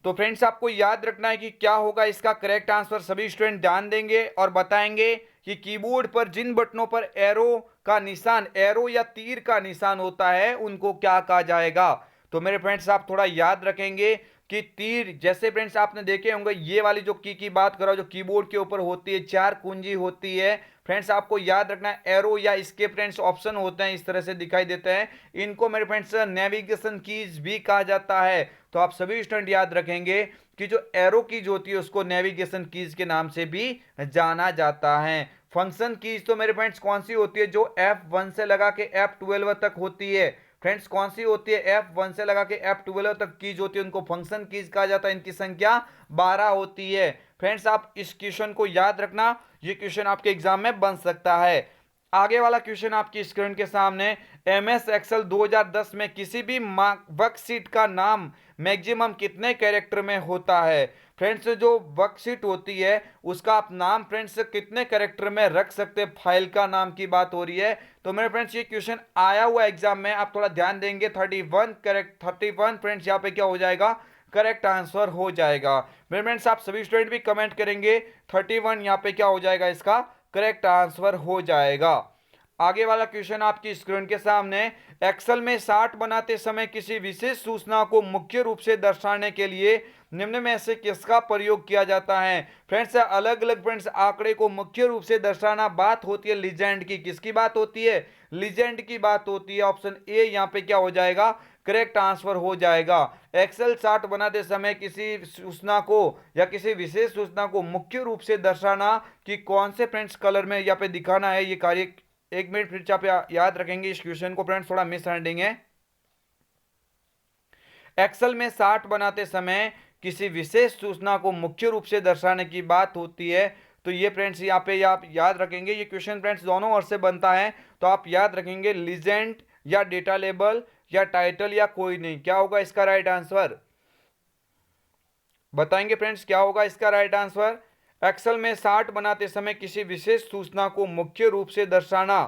तो फ्रेंड्स आपको याद रखना है कि क्या होगा इसका करेक्ट आंसर। सभी स्टूडेंट ध्यान देंगे और बताएंगे कि कीबोर्ड पर जिन बटनों पर एरो का निशान, एरो या तीर का निशान होता है उनको क्या कहा जाएगा। तो मेरे फ्रेंड्स आप थोड़ा याद रखेंगे कि तीर, जैसे फ्रेंड्स आपने देखे होंगे ये वाली जो की बात कर रहा हूं जो कीबोर्ड के ऊपर होती है, चार कुंजी होती है। फ्रेंड्स आपको याद रखना है एरो या इसके फ्रेंड्स ऑप्शन होते हैं, इस तरह से दिखाई देते हैं। इनको मेरे फ्रेंड्स नेविगेशन कीज भी कहा जाता है। तो आप सभी स्टूडेंट याद रखेंगे कि जो एरो कीज होती है उसको नेविगेशन कीज के नाम से भी जाना जाता है। फंक्शन कीज तो मेरे फ्रेंड्स कौन सी होती है, जो F1 से लगा के F12 तक होती है। फ्रेंड्स कौन सी होती है, F1 से लगा के F12 तक कीज होती है, उनको फंक्शन कीज कहा जाता है। इनकी संख्या 12 होती है। फ्रेंड्स आप इस क्वेश्चन को याद रखना, ये क्वेश्चन आपके एग्जाम में बन सकता है। आगे वाला क्वेश्चन आपकी स्क्रीन के सामने। MS एक्सेल 2010 में किसी भी वर्कशीट का नाम मैक्सिमम कितने कैरेक्टर में होता है। फ्रेंड्स जो वर्कशीट होती है उसका आप नाम फ्रेंड्स कितने कैरेक्टर में रख सकते हैं, फाइल का नाम की बात हो रही है। तो मेरे फ्रेंड्स ये क्वेश्चन आया हुआ एग्जाम में, आप थोड़ा ध्यान देंगे। 31 फ्रेंड्स यहाँ पे क्या हो जाएगा, करेक्ट आंसर हो जाएगा। मेरे फ्रेंड्स आप सभी स्टूडेंट भी कमेंट करेंगे 31 यहाँ पे क्या हो जाएगा, इसका करेक्ट आंसर हो जाएगा। आगे वाला क्वेश्चन आपकी स्क्रीन के सामने, एक्सेल में चार्ट बनाते समय किसी विशेष सूचना को मुख्य रूप से दर्शाने के लिए निम्न में से किसका प्रयोग किया जाता है। फ्रेंड्स अलग अलग फ्रेंड्स आंकड़े को मुख्य रूप से दर्शाना बात होती है लीजेंड की, किसकी बात होती है, लीजेंड की बात होती है। ऑप्शन ए यहाँ पे क्या हो जाएगा, करेक्ट आंसर हो जाएगा। एक्सेल चार्ट बनाते समय किसी सूचना को या किसी विशेष सूचना को मुख्य रूप से दर्शाना कि कौन से फ्रेंड्स कलर में यहाँ पे दिखाना है, ये कार्य एक मिनट फिर से आप याद रखेंगे इस क्वेश्चन को फ्रेंड्स, थोड़ा मिसअंडरस्टैंडिंग है। एक्सेल में चार्ट बनाते समय किसी विशेष सूचना को मुख्य रूप से दर्शाने की बात होती है, तो ये फ्रेंड्स यहाँ पे आप याद रखेंगे। ये क्वेश्चन फ्रेंड्स दोनों ओर से बनता है, तो आप याद रखेंगे लीजेंड या डेटा लेबल या टाइटल या कोई नहीं। क्या होगा इसका राइट आंसर, बताएंगे फ्रेंड्स क्या होगा इसका राइट आंसर। एक्सेल में चार्ट बनाते समय किसी विशेष सूचना को मुख्य रूप से दर्शाना,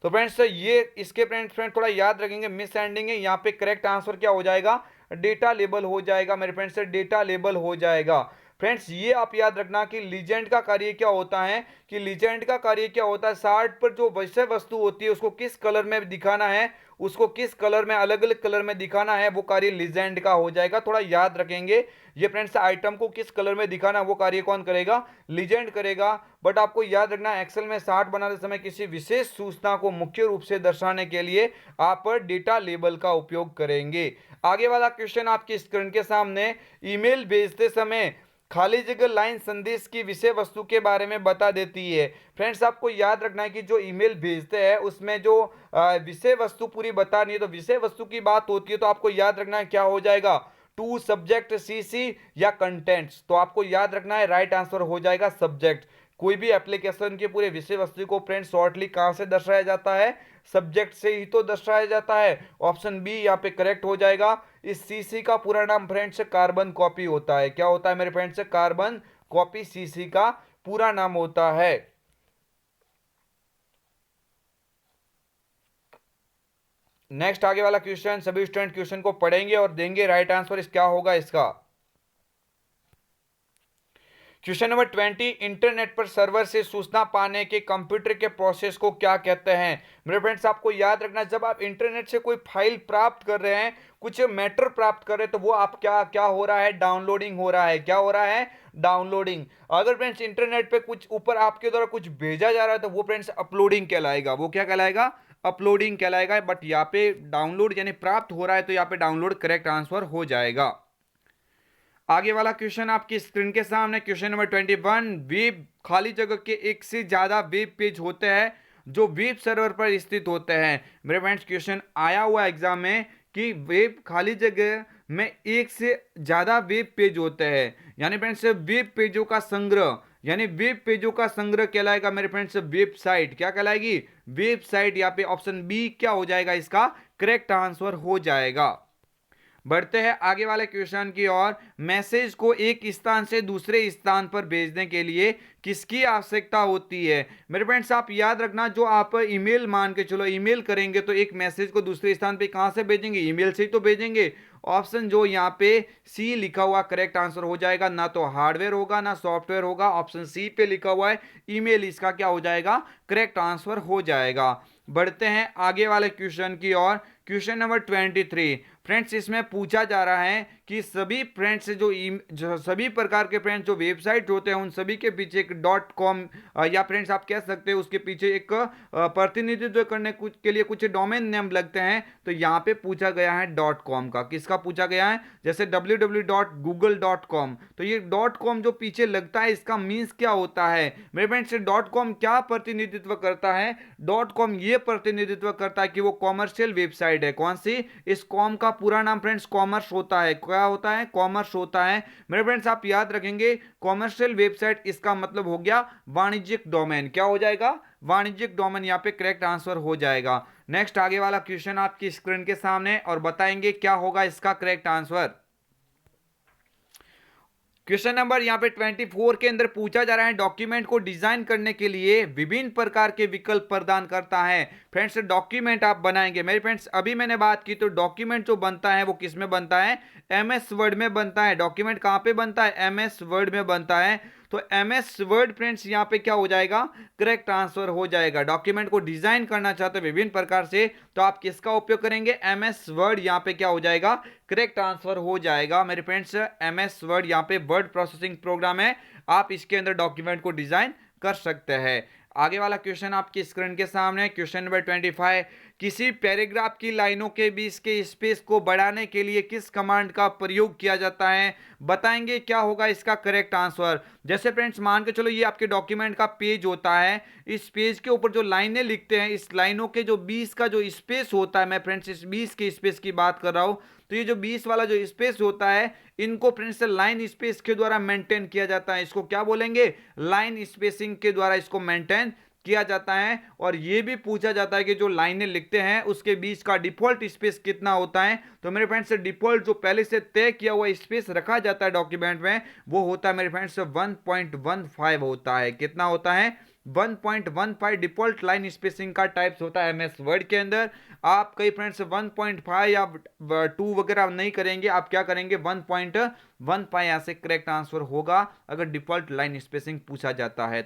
तो फ्रेंड्स ये इसके फ्रेंड्स थोड़ा याद रखेंगे, मिस एंडिंग है यहाँ पे। करेक्ट आंसर क्या हो जाएगा, डेटा लेबल हो जाएगा मेरे फ्रेंड्स, डेटा लेबल हो जाएगा। फ्रेंड्स ये आप याद रखना कि लीजेंड का कार्य क्या होता है, कि लीजेंड का कार्य क्या होता है, चार्ट पर जो विषय वस्तु होती है उसको किस कलर में दिखाना है, उसको किस कलर में, अलग अलग कलर में दिखाना है, वो कार्य लीजेंड का हो जाएगा। थोड़ा याद रखेंगे ये फ्रेंड्स, आइटम को किस कलर में दिखाना वो कार्य कौन करेगा, लीजेंड करेगा। बट आपको याद रखना एक्सेल में चार्ट बनाते समय किसी विशेष सूचना को मुख्य रूप से दर्शाने के लिए आप डेटा लेबल का उपयोग करेंगे। आगे वाला क्वेश्चन आपकी स्क्रीन के सामने, ईमेल भेजते समय खाली जगह लाइन संदेश की विषय वस्तु के बारे में बता देती है। फ्रेंड्स आपको याद रखना है कि जो ईमेल भेजते हैं उसमें जो विषय वस्तु पूरी बतानी है, तो विषय वस्तु की बात होती है तो आपको याद रखना है क्या हो जाएगा, टू सब्जेक्ट सीसी या कंटेंट्स। तो आपको याद रखना है राइट आंसर हो जाएगा सब्जेक्ट। कोई भी एप्लीकेशन के पूरे विषय वस्तु को फ्रेंड्स शॉर्टली कहां से दर्शाया जाता है, सब्जेक्ट से ही तो दर्शाया जाता है। ऑप्शन बी यहाँ पे करेक्ट हो जाएगा। इस सीसी का पूरा नाम फ्रेंड्स कार्बन कॉपी होता है। क्या होता है मेरे फ्रेंड्स, कार्बन कॉपी सीसी का पूरा नाम होता है। नेक्स्ट आगे वाला क्वेश्चन, सभी स्टूडेंट क्वेश्चन को पढ़ेंगे और देंगे राइट आंसर इस क्या होगा इसका। क्वेश्चन नंबर 20, इंटरनेट पर सर्वर से सूचना पाने के कंप्यूटर के प्रोसेस को क्या कहते हैं। मेरे फ्रेंड्स आपको याद रखना, जब आप इंटरनेट से कोई फाइल प्राप्त कर रहे हैं, कुछ मैटर प्राप्त कर रहे हैं, तो वो आप क्या क्या हो रहा है, डाउनलोडिंग हो रहा है। क्या हो रहा है, डाउनलोडिंग। अगर फ्रेंड्स इंटरनेट पे कुछ ऊपर आपके द्वारा कुछ भेजा जा रहा है तो वो फ्रेंड्स अपलोडिंग कहलाएगा। वो क्या कहलाएगा, अपलोडिंग कहलाएगा। बट यहाँ पे डाउनलोड यानी प्राप्त हो रहा है, तो यहाँ पे डाउनलोड करेक्ट आंसर हो जाएगा। आगे वाला क्वेश्चन आपकी स्क्रीन के सामने, क्वेश्चन नंबर 21, वेब खाली जगह के एक से ज्यादा वेब पेज होते हैं जो वेब सर्वर पर स्थित होते हैं। मेरे फ्रेंड्स क्वेश्चन आया हुआ एग्जाम में कि वेब खाली जगह में एक से ज्यादा वेब पेज होते हैं, यानी फ्रेंड्स वेब पेजों का संग्रह, यानी वेब पेजों का संग्रह कहलाएगा मेरे फ्रेंड्स वेबसाइट। क्या कहलाएगी, वेबसाइट। यहाँ पे ऑप्शन बी क्या हो जाएगा, इसका करेक्ट आंसर हो जाएगा। बढ़ते हैं आगे वाले क्वेश्चन की ओर। मैसेज को एक स्थान से दूसरे स्थान पर भेजने के लिए किसकी आवश्यकता होती है। मेरे फ्रेंड्स आप याद रखना, जो आप ईमेल मान के चलो ईमेल करेंगे तो एक मैसेज को दूसरे स्थान पे कहां से भेजेंगे, ईमेल से ही तो भेजेंगे। ऑप्शन जो यहाँ पे सी लिखा हुआ करेक्ट आंसर हो जाएगा। ना तो हार्डवेयर होगा ना सॉफ्टवेयर होगा, ऑप्शन सी पे लिखा हुआ है ईमेल, इसका क्या हो जाएगा, करेक्ट आंसर हो जाएगा। बढ़ते हैं आगे वाले क्वेश्चन की ओर। क्वेश्चन नंबर 23, फ्रेंड्स इसमें पूछा जा रहा है कि सभी फ्रेंड्स जो सभी प्रकार के फ्रेंड्स जो वेबसाइट होते हैं उन सभी के पीछे एक डॉट कॉम या फ्रेंड्स आप कह सकते हैं उसके पीछे एक प्रतिनिधित्व करने के लिए कुछ डोमेन नेम लगते हैं। तो यहाँ पे पूछा गया है डॉट कॉम का, किसका पूछा गया है, जैसे www.google.com। तो ये डॉट कॉम जो पीछे लगता है इसका मीन्स क्या होता है। मेरे फ्रेंड्स डॉट कॉम क्या प्रतिनिधित्व करता है, डॉट कॉम ये प्रतिनिधित्व करता है कि वो कॉमर्शियल वेबसाइट है। कौन सी, इस कॉम का पूरा नाम फ्रेंड्स कॉमर्स होता है। क्या होता है, कॉमर्स होता है। मेरे फ्रेंड्स आप याद रखेंगे कॉमर्शियल वेबसाइट, इसका मतलब हो गया वाणिज्यिक डोमेन। क्या हो जाएगा, वाणिज्यिक डोमेन। यहाँ पे करेक्ट आंसर हो जाएगा। नेक्स्ट आगे वाला क्वेश्चन आपकी स्क्रीन के सामने और बताएंगे क्या होगा इसका करेक्ट आंसर। क्वेश्चन नंबर यहाँ पे 24 के अंदर पूछा जा रहा है, डॉक्यूमेंट को डिजाइन करने के लिए विभिन्न प्रकार के विकल्प प्रदान करता है। फ्रेंड्स डॉक्यूमेंट आप बनाएंगे, मेरे फ्रेंड्स अभी मैंने बात की तो डॉक्यूमेंट जो बनता है वो किस में बनता है, एमएस वर्ड में बनता है। डॉक्यूमेंट कहाँ पे बनता है, एमएस वर्ड में बनता है। तो एमएस वर्ड फ्रेंड्स यहाँ पे क्या हो जाएगा, करेक्ट ट्रांसफर हो जाएगा। डॉक्यूमेंट को डिजाइन करना चाहते हो विभिन्न प्रकार से तो आप किसका उपयोग करेंगे, एमएस वर्ड। यहाँ पे क्या हो जाएगा, करेक्ट ट्रांसफर हो जाएगा मेरे फ्रेंड्स। एमएस वर्ड यहाँ पे वर्ड प्रोसेसिंग प्रोग्राम है, आप इसके अंदर डॉक्यूमेंट को डिजाइन कर सकते हैं। आगे वाला क्वेश्चन आपकी स्क्रीन के सामने, क्वेश्चन नंबर 25, किसी पैराग्राफ की लाइनों के बीच के स्पेस को बढ़ाने के लिए किस कमांड का प्रयोग किया जाता है, बताएंगे क्या होगा इसका करेक्ट आंसर। जैसे फ्रेंड्स मान के चलो ये आपके डॉक्यूमेंट का पेज होता है, इस पेज के ऊपर जो लाइनें लिखते हैं, इस लाइनों के जो 20 का जो स्पेस होता है, मैं फ्रेंड्स इस 20 के स्पेस की बात कर रहा हूं। तो ये जो 20 वाला जो स्पेस होता है, इनको फ्रेंड्स लाइन स्पेस के द्वारा मेंटेन किया जाता है। इसको क्या बोलेंगे, लाइन स्पेसिंग के द्वारा इसको मेंटेन किया जाता है। और ये भी पूछा जाता है कि जो लाइनें लिखते हैं उसके बीच का डिफॉल्ट स्पेस कितना होता है। तो मेरे फ्रेंड्स डिफॉल्ट जो पहले से तय किया हुआ स्पेस रखा जाता है डॉक्यूमेंट में, वो होता है मेरे फ्रेंड्स 1.15 होता है। कितना होता है, 1.15 डिफॉल्ट लाइन स्पेसिंग का टाइप्स होता है एमएस वर्ड के अंदर। आप कई फ्रेंड्स 1.5 या 2 वगैरह नहीं करेंगे, आप क्या करेंगे 1.15 यहाँ से करेक्ट आंसर होगा अगर डिफॉल्ट लाइन स्पेसिंग पूछा जाता है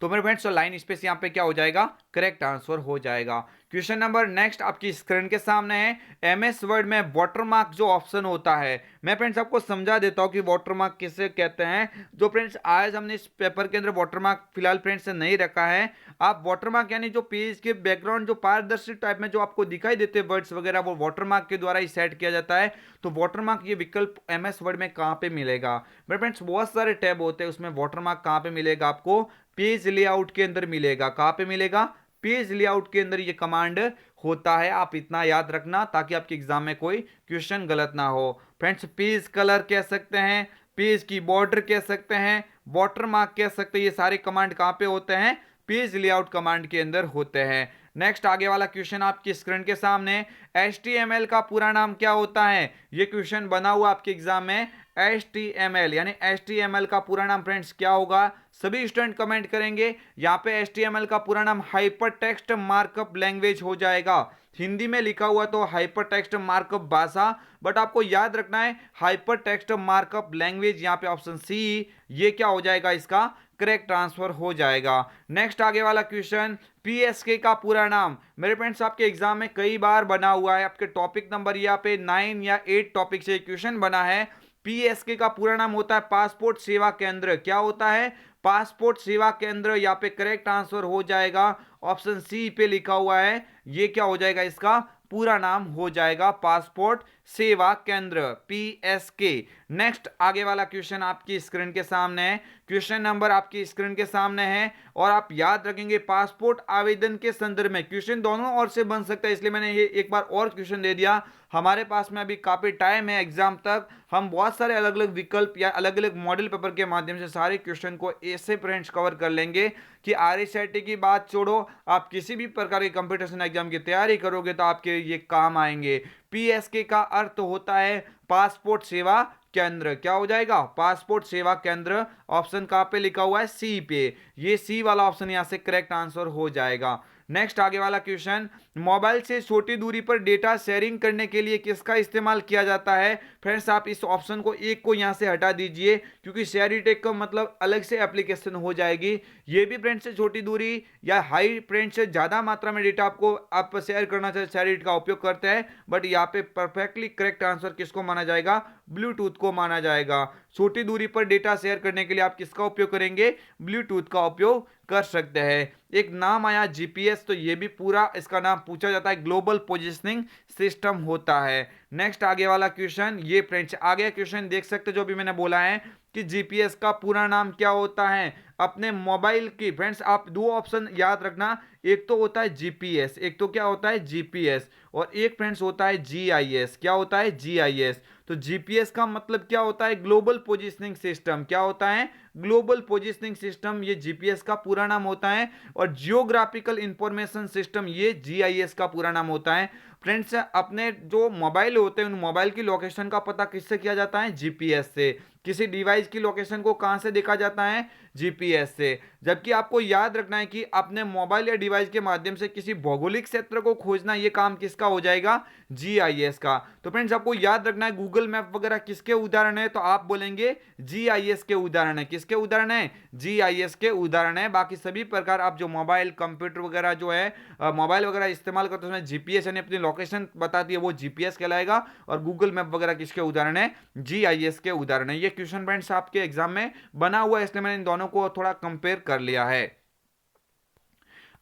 तो मेरे फ्रेंड्स लाइन स्पेस यहाँ पे क्या हो जाएगा, करेक्ट आंसर हो जाएगा। क्वेश्चन नंबर नेक्स्ट आपकी स्क्रीन के सामने है, एमएस वर्ड में वाटरमार्क जो ऑप्शन होता है, मैं फ्रेंड्स आपको समझा देता हूँ कि वाटरमार्क किसे कहते हैं। जो फ्रेंड्स आज हमने इस पेपर के अंदर वाटरमार्क फिलहाल फ्रेंड्स नहीं रखा है। आप वाटरमार्क यानी जो पेज के बैकग्राउंड जो पारदर्शी टाइप में जो आपको दिखाई देते हैं वर्ड्स वगैरह, वो वाटरमार्क के द्वारा ही सेट किया जाता है। तो वाटरमार्क ये विकल्प एमएस वर्ड में कहाँ पे मिलेगा, मेरे फ्रेंड्स बहुत सारे टैब होते हैं, उसमें वाटरमार्क कहाँ पे मिलेगा आपको, पेज लेआउट के अंदर मिलेगा। कहां पे मिलेगा, पेज लेआउट के अंदर ये कमांड होता है। आप इतना याद रखना ताकि आपके एग्जाम में कोई क्वेश्चन गलत ना हो। फ्रेंड्स पेज कलर कह सकते हैं, पेज की बॉर्डर कह सकते हैं, वाटरमार्क कह सकते हैं, ये सारे कमांड कहां पे होते हैं, पेज लेआउट कमांड के अंदर होते हैं। नेक्स्ट आगे वाला क्वेश्चन आपकी स्क्रीन के सामने, HTML का पूरा नाम क्या होता है, ये क्वेश्चन बना हुआ आपके एग्जाम में। HTML यानी HTML का पूरा नाम फ्रेंड्स क्या होगा, सभी स्टूडेंट कमेंट करेंगे। यहाँ पे HTML का पूरा नाम हाइपर टेक्स्ट मार्कअप लैंग्वेज हो जाएगा। हिंदी में लिखा हुआ तो हाइपर टेक्स्ट मार्कअप भाषा, बट आपको याद रखना है हाइपर टेक्स्ट मार्कअप लैंग्वेज। यहाँ पे ऑप्शन सी ये क्या हो जाएगा, इसका करेक्ट ट्रांसफर हो जाएगा। नेक्स्ट आगे वाला क्वेश्चन, PSK का पूरा नाम, मेरे फ्रेंड्स आपके एग्जाम में कई बार बना हुआ है, आपके टॉपिक नंबर यहाँ पे 9 या 8 टॉपिक से क्वेश्चन बना है। PSK का पूरा नाम होता है पासपोर्ट सेवा केंद्र। क्या होता है, पासपोर्ट सेवा केंद्र। यहाँ पे करेक्ट आंसर हो जाएगा ऑप्शन सी पे लिखा हुआ है, ये क्या हो जाएगा, इसका पूरा नाम हो जाएगा पासपोर्ट सेवा केंद्र, PSK। नेक्स्ट आगे वाला क्वेश्चन आपकी स्क्रीन के सामने है, क्वेश्चन नंबर आपकी स्क्रीन के सामने है और आप याद रखेंगे पासपोर्ट आवेदन के संदर्भ में क्वेश्चन दोनों ओर से बन सकता है, इसलिए मैंने ये एक बार और क्वेश्चन दे दिया। हमारे पास में अभी काफी टाइम है एग्जाम तक, हम बहुत सारे अलग अलग विकल्प या अलग अलग मॉडल पेपर के माध्यम से सारे क्वेश्चन को ऐसे फ्रेंड्स कवर कर लेंगे कि RSIT की बात छोड़ो, आप किसी भी प्रकार के कंपटीशन एग्जाम की तैयारी करोगे तो आपके ये काम आएंगे। PSK का अर्थ होता है पासपोर्ट सेवा केंद्र। क्या हो जाएगा, पासपोर्ट सेवा केंद्र। ऑप्शन कहां पे लिखा हुआ है, सी पे, ये सी वाला ऑप्शन यहां से करेक्ट आंसर हो जाएगा। नेक्स्ट आगे वाला क्वेश्चन, मोबाइल से छोटी दूरी पर डेटा शेयरिंग करने के लिए किसका इस्तेमाल किया जाता है। फ्रेंड्स आप इस ऑप्शन को एक को यहां से हटा दीजिए क्योंकि शेयरिटेक का मतलब अलग से एप्लीकेशन हो जाएगी। ये भी फ्रेंड्स से छोटी दूरी या हाई फ्रेंड्स से ज्यादा मात्रा में डेटा आपको आप शेयर करना चाहिए, शेयरिट का उपयोग करते हैं। बट यहाँ पे परफेक्टली करेक्ट आंसर किसको माना जाएगा, ब्लूटूथ को माना जाएगा। छोटी दूरी पर डेटा शेयर करने के लिए आप किसका उपयोग करेंगे, ब्लूटूथ का उपयोग कर सकते हैं। एक नाम आया GPS, तो ये भी पूरा इसका नाम पूछा जाता है, ग्लोबल पोजिशनिंग सिस्टम होता है। नेक्स्ट आगे वाला क्वेश्चन, ये फ्रेंड्स आगे क्वेश्चन देख सकते हैं जो भी मैंने बोला है कि GPS का पूरा नाम क्या होता है। अपने मोबाइल की फ्रेंड्स आप दो ऑप्शन याद रखना, एक तो होता है GPS, एक तो क्या होता है GPS, और एक फ्रेंड्स होता है GIS। क्या होता है, GIS। तो GPS का मतलब क्या होता है, ग्लोबल पोजिशनिंग सिस्टम। क्या होता है, ग्लोबल पोजिशनिंग सिस्टम, ये GPS का पूरा नाम होता है। और जियोग्राफिकल इंफॉर्मेशन सिस्टम, ये GIS का पूरा नाम होता है। फ्रेंड्स अपने जो मोबाइल होते हैं उन मोबाइल की लोकेशन का पता किससे किया जाता है? जीपीएस से। किसी डिवाइस की लोकेशन को कहां से देखा जाता है? जीपीएस से। जबकि आपको याद रखना है कि अपने मोबाइल या डिवाइस के माध्यम से किसी भौगोलिक क्षेत्र को खोजना, ये काम किसका हो जाएगा? जीआईएस का। तो फ्रेंड्स आपको याद रखना है गूगल मैप वगैरह किसके उदाहरण है? तो आप बोलेंगे जीआईएस के उदाहरण है। किसके उदाहरण है? जीआईएस के उदाहरण है। बाकी सभी प्रकार आप जो मोबाइल कंप्यूटर वगैरह जो है मोबाइल वगैरह इस्तेमाल करते हैं उसमें जीपीएस यानी अपनी लोकेशन बताती है, वो जीपीएस कहलाएगा। और गूगल मैप वगैरह किसके उदाहरण है? जीआईएस के उदाहरण है। ये क्वेश्चन फ्रेंड्स आपके एग्जाम में बना हुआ है, इसलिए मैंने इन दोनों को थोड़ा कंपेयर कर लिया है।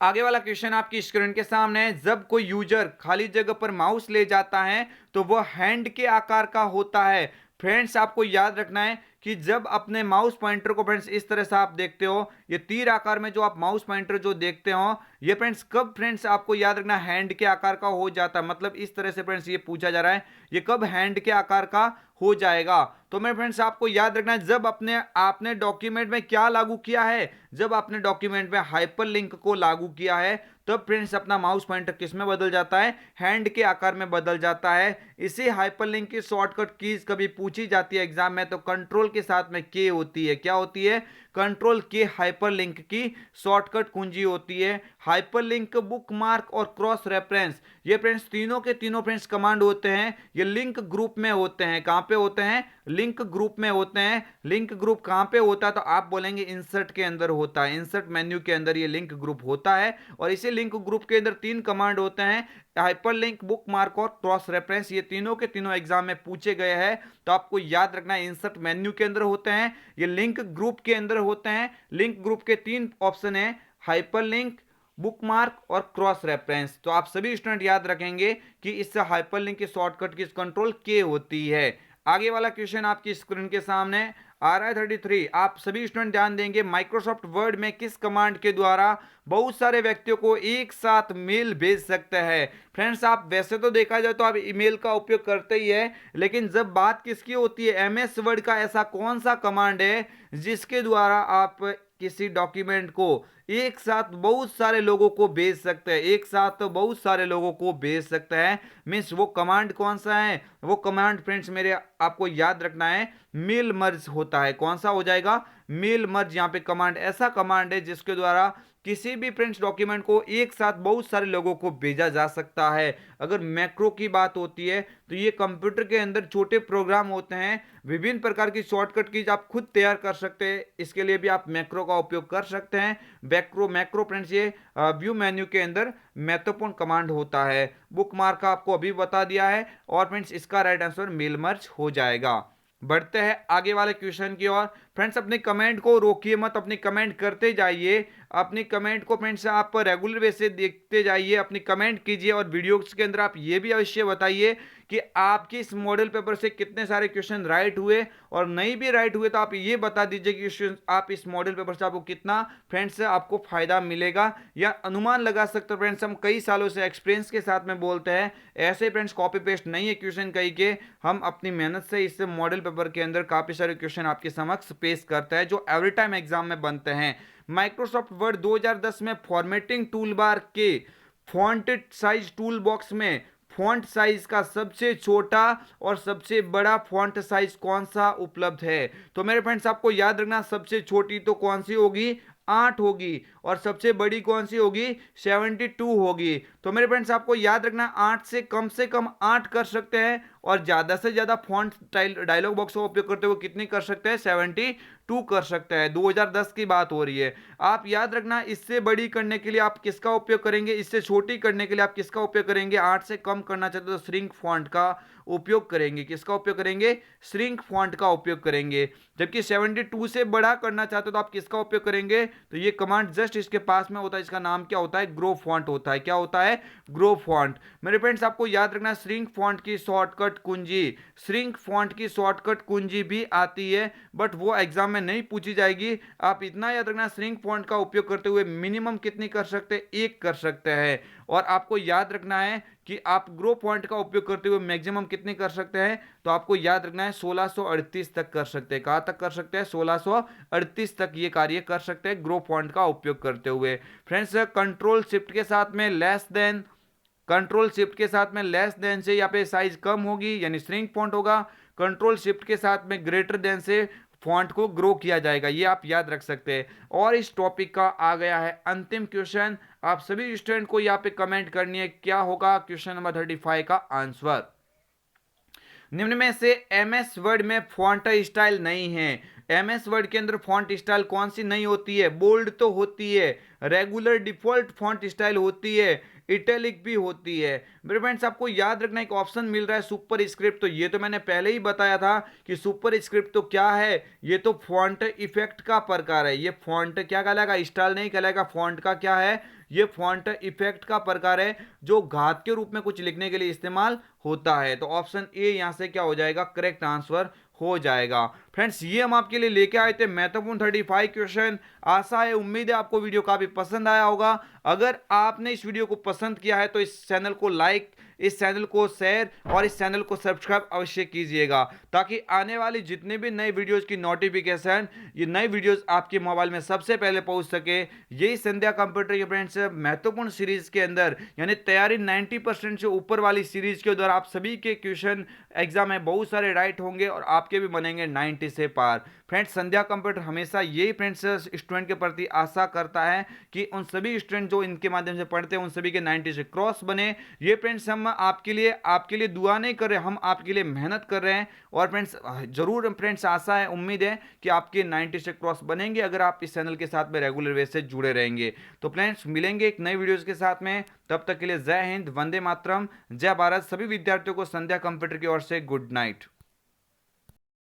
आगे वाला क्वेश्चन आपकी स्क्रीन के सामने है। जब कोई यूजर खाली जगह पर माउस ले जाता है तो वह हैंड के आकार का होता है। फ्रेंड्स आपको याद रखना है कि जब अपने माउस पॉइंटर को फ्रेंड्स इस तरह से आप देखते हो, ये तीर आकार में जो आप माउस पॉइंटर जो देखते हो, ये फ्रेंड्स कब फ्रेंड्स आपको याद रखना हैंड के आकार का हो जाता है। मतलब इस तरह से फ्रेंड्स ये पूछा जा रहा है, ये कब हैंड के आकार का हो जाएगा। तो मैं फ्रेंड्स आपको याद रखना है जब आपने डॉक्यूमेंट में क्या लागू किया है? जब आपने डॉक्यूमेंट में हाइपरलिंक को लागू किया है तब फ्रेंड्स अपना माउस पॉइंटर किस में बदल जाता है? हैंड के आकार में बदल जाता है। इसी हाइपरलिंक की शॉर्टकट कीज कभी पूछी जाती है एग्जाम में तो कंट्रोल के साथ में के होती है। क्या होती है? कंट्रोल के हाइपरलिंक की शॉर्टकट कुंजी होती है। हाइपरलिंक, बुकमार्क और क्रॉस रेफरेंस, ये फ्रेंड्स तीनों के तीनों फ्रेंड्स कमांड होते हैं, ये लिंक ग्रुप में होते हैं। कहां पे होते हैं? लिंक ग्रुप में होते हैं। लिंक ग्रुप कहां पे होता है? तो आप बोलेंगे इंसर्ट के अंदर होता है। इंसर्ट मेन्यू के अंदर ये लिंक ग्रुप होता है। और इसी लिंक ग्रुप के अंदर तीन कमांड होते हैं, हाइपरलिंक, बुकमार्क और क्रॉस रेफरेंस। ये तीनों के तीनों एग्जाम में पूछे गए हैं। तो आपको याद रखना है इंसर्ट मेन्यू के अंदर होते हैं, ये लिंक ग्रुप के अंदर होते हैं। लिंक ग्रुप के तीन ऑप्शन है, हाइपरलिंक, बुकमार्क और क्रॉस रेफरेंस। तो आप सभी स्टूडेंट याद रखेंगे कि इससे हाइपरलिंक की शॉर्टकट की कंट्रोल के होती है। आगे वाला क्वेश्चन आपकी स्क्रीन के सामने आ रहा है 33। आप सभी स्टूडेंट ध्यान देंगे माइक्रोसॉफ्ट वर्ड में किस कमांड के द्वारा बहुत सारे व्यक्तियों को एक साथ मेल भेज सकते हैं? फ्रेंड्स आप वैसे तो देखा जाए तो आप ईमेल का उपयोग करते ही है, लेकिन जब बात किसकी होती है? एमएस वर्ड का ऐसा कौन सा कमांड है जिसके द्वारा आप किसी डॉक्यूमेंट को एक साथ बहुत सारे लोगों को भेज सकते हैं? एक साथ तो बहुत सारे लोगों को भेज सकते हैं। मीन्स वो कमांड कौन सा है? वो कमांड फ्रेंड्स मेरे आपको याद रखना है मेल मर्ज होता है। कौन सा हो जाएगा? Mail merge. यहाँ पे कमांड ऐसा कमांड है जिसके द्वारा किसी भी प्रिंट डॉक्यूमेंट को एक साथ बहुत सारे लोगों को भेजा जा सकता है। अगर मैक्रो की बात होती है तो ये कंप्यूटर के अंदर छोटे प्रोग्राम होते हैं, विभिन्न प्रकार की शॉर्टकट कीज आप खुद तैयार कर सकते हैं। इसके लिए भी आप मैक्रो का उपयोग कर सकते हैं। मैक्रो फ्रेंड्स ये व्यू मेन्यू के अंदर महत्वपूर्ण कमांड होता है। बुकमार्क का आपको अभी बता दिया है और फ्रेंड्स इसका राइट आंसर मेल मर्ज हो जाएगा। बढ़ते हैं आगे वाले क्वेश्चन की ओर। फ्रेंड्स अपने कमेंट को रोकिए मत, अपनी कमेंट करते जाइए। अपनी कमेंट को फ्रेंड्स आप रेगुलर बेसिस देखते जाइए, अपनी कमेंट कीजिए और वीडियोस के अंदर आप ये भी अवश्य बताइए कि आपके इस मॉडल पेपर से कितने सारे क्वेश्चन राइट हुए, और नहीं भी राइट हुए तो आप ये बता दीजिए कि आप इस मॉडल पेपर से आपको कितना फ्रेंड्स आपको फायदा मिलेगा या अनुमान लगा सकते हो। फ्रेंड्स हम कई सालों से एक्सपीरियंस के साथ में बोलते हैं, ऐसे फ्रेंड्स कॉपी पेस्ट नहीं है क्वेश्चन कहीं के, हम अपनी मेहनत से इस मॉडल पेपर के अंदर काफी सारे क्वेश्चन आपके समक्ष पेश करते हैं जो एवरी टाइम एग्जाम में बनते हैं। माइक्रोसॉफ्ट वर्ड 2010 में फॉर्मेटिंग टूलबार के फॉन्ट साइज टूल बॉक्स में फॉन्ट साइज का सबसे छोटा और सबसे बड़ा फॉन्ट साइज कौन सा उपलब्ध है? तो मेरे फ्रेंड्स आपको याद रखना, सबसे छोटी तो कौन सी होगी? 8 होगी, और सबसे बड़ी कौन सी होगी? 72 होगी। तो मेरे फ्रेंड्स आपको याद रखना 8 से कम 8 कर सकते हैं, और ज्यादा से ज्यादा फॉन्ट डायलॉग बॉक्स का उपयोग करते हुए कितनी कर सकते हैं? 72 कर सकते हैं। 2010 की बात हो रही है। आप याद रखना इससे बड़ी करने के लिए आप किसका उपयोग करेंगे? इससे छोटी करने के लिए आप किसका उपयोग करेंगे? 8 से कम करना चाहते हो तो श्रिंक फॉन्ट का उपयोग करेंगे। किसका उपयोग करेंगे? श्रिंक फॉन्ट का उपयोग करेंगे। जबकि 72 से बड़ा करना चाहते हो तो आप किसका उपयोग करेंगे? तो ये कमांड जस्ट इसके पास में होता है, इसका नाम क्या होता है? ग्रो फॉन्ट होता है। क्या होता है? Grow font. मेरे फ्रेंड्स आपको याद रखना श्रिंक फॉन्ट की शॉर्टकट कुंजी, श्रिंक फॉन्ट की शॉर्टकट कुंजी भी आती है, बट वो एग्जाम में नहीं पूछी जाएगी। आप इतना याद रखना श्रिंक फॉन्ट का उपयोग करते हुए मिनिमम कितनी कर सकते हैं? 1 कर सकते हैं। और आपको याद रखना है कि आप ग्रो फॉन्ट का उपयोग करते हुए मैक्सिमम कितनी कर सकते हैं? तो आपको याद रखना है 1638 तक कर सकते हैं। कहां तक कर सकते हैं? 1638 तक ये कार्य कर सकते हैं ग्रो फॉन्ट का उपयोग करते हुए। फ्रेंड्स कंट्रोल शिफ्ट के साथ में लेस देन, कंट्रोल शिफ्ट के साथ में लेस देन से यहाँ पे साइज कम होगी यानी श्रिंक फॉन्ट होगा। कंट्रोल शिफ्ट के साथ में ग्रेटर देन से फॉन्ट को ग्रो किया जाएगा, ये आप याद रख सकते हैं। और इस टॉपिक का आ गया है अंतिम क्वेश्चन। आप सभी स्टूडेंट को यहाँ पे कमेंट करनी है क्या होगा क्वेश्चन नंबर 35 का आंसर। निम्न में से एमएस वर्ड में फॉन्ट स्टाइल नहीं है। एमएस वर्ड के अंदर फॉन्ट स्टाइल कौन सी नहीं होती है? बोल्ड तो होती है, रेगुलर डिफॉल्ट फॉन्ट स्टाइल होती है, इटैलिक भी होती है। मेरे फ्रेंड्स आपको याद रखना एक ऑप्शन मिल रहा है सुपर स्क्रिप्ट, तो ये तो मैंने पहले ही बताया था कि सुपर स्क्रिप्ट तो क्या है, ये तो फॉन्ट इफेक्ट का प्रकार है। ये फॉन्ट क्या कहलाएगा? स्टाइल नहीं कहलाएगा। फॉन्ट का क्या है? ये फॉन्ट इफेक्ट का प्रकार है जो घात के रूप में कुछ लिखने के लिए इस्तेमाल होता है। तो ऑप्शन ए यहां से क्या हो जाएगा? करेक्ट आंसर हो जाएगा। फ्रेंड्स ये हम आपके लिए लेके आए थे महत्वपूर्ण 35 क्वेश्चन। आशा है, उम्मीद है आपको वीडियो काफी पसंद आया होगा। अगर आपने इस वीडियो को पसंद किया है तो इस चैनल को लाइक, इस चैनल को शेयर और इस चैनल को सब्सक्राइब अवश्य कीजिएगा, ताकि आने वाली जितने भी नए वीडियोस की नोटिफिकेशन, ये नए वीडियोस आपके मोबाइल में सबसे पहले पहुंच सके। यही संध्या कंप्यूटर के फ्रेंड्स महत्वपूर्ण सीरीज के अंदर यानी तैयारी 90% से ऊपर वाली सीरीज के द्वारा आप सभी के क्वेश्चन एग्जाम में बहुत सारे राइट होंगे और आपके भी बनेंगे 90 से पार। फ्रेंड्स संध्या कंप्यूटर हमेशा यही फ्रेंड्स स्टूडेंट के प्रति आशा करता है कि उन सभी स्टूडेंट जो इनके माध्यम से पढ़ते हैं उन सभी के 90 से क्रॉस बने। ये फ्रेंड्स हम आपके लिए दुआ नहीं कर रहे, हम आपके लिए मेहनत कर रहे हैं। और फ्रेंड्स जरूर फ्रेंड्स आशा है, उम्मीद है कि आपके 90 से क्रॉस बनेंगे अगर आप इस चैनल के साथ में रेगुलर वे से जुड़े रहेंगे। तो फ्रेंड्स मिलेंगे एक नई वीडियोस के साथ में, तब तक के लिए जय हिंद, वंदे मातरम, जय भारत। सभी विद्यार्थियों को संध्या कंप्यूटर की ओर से गुड नाइट।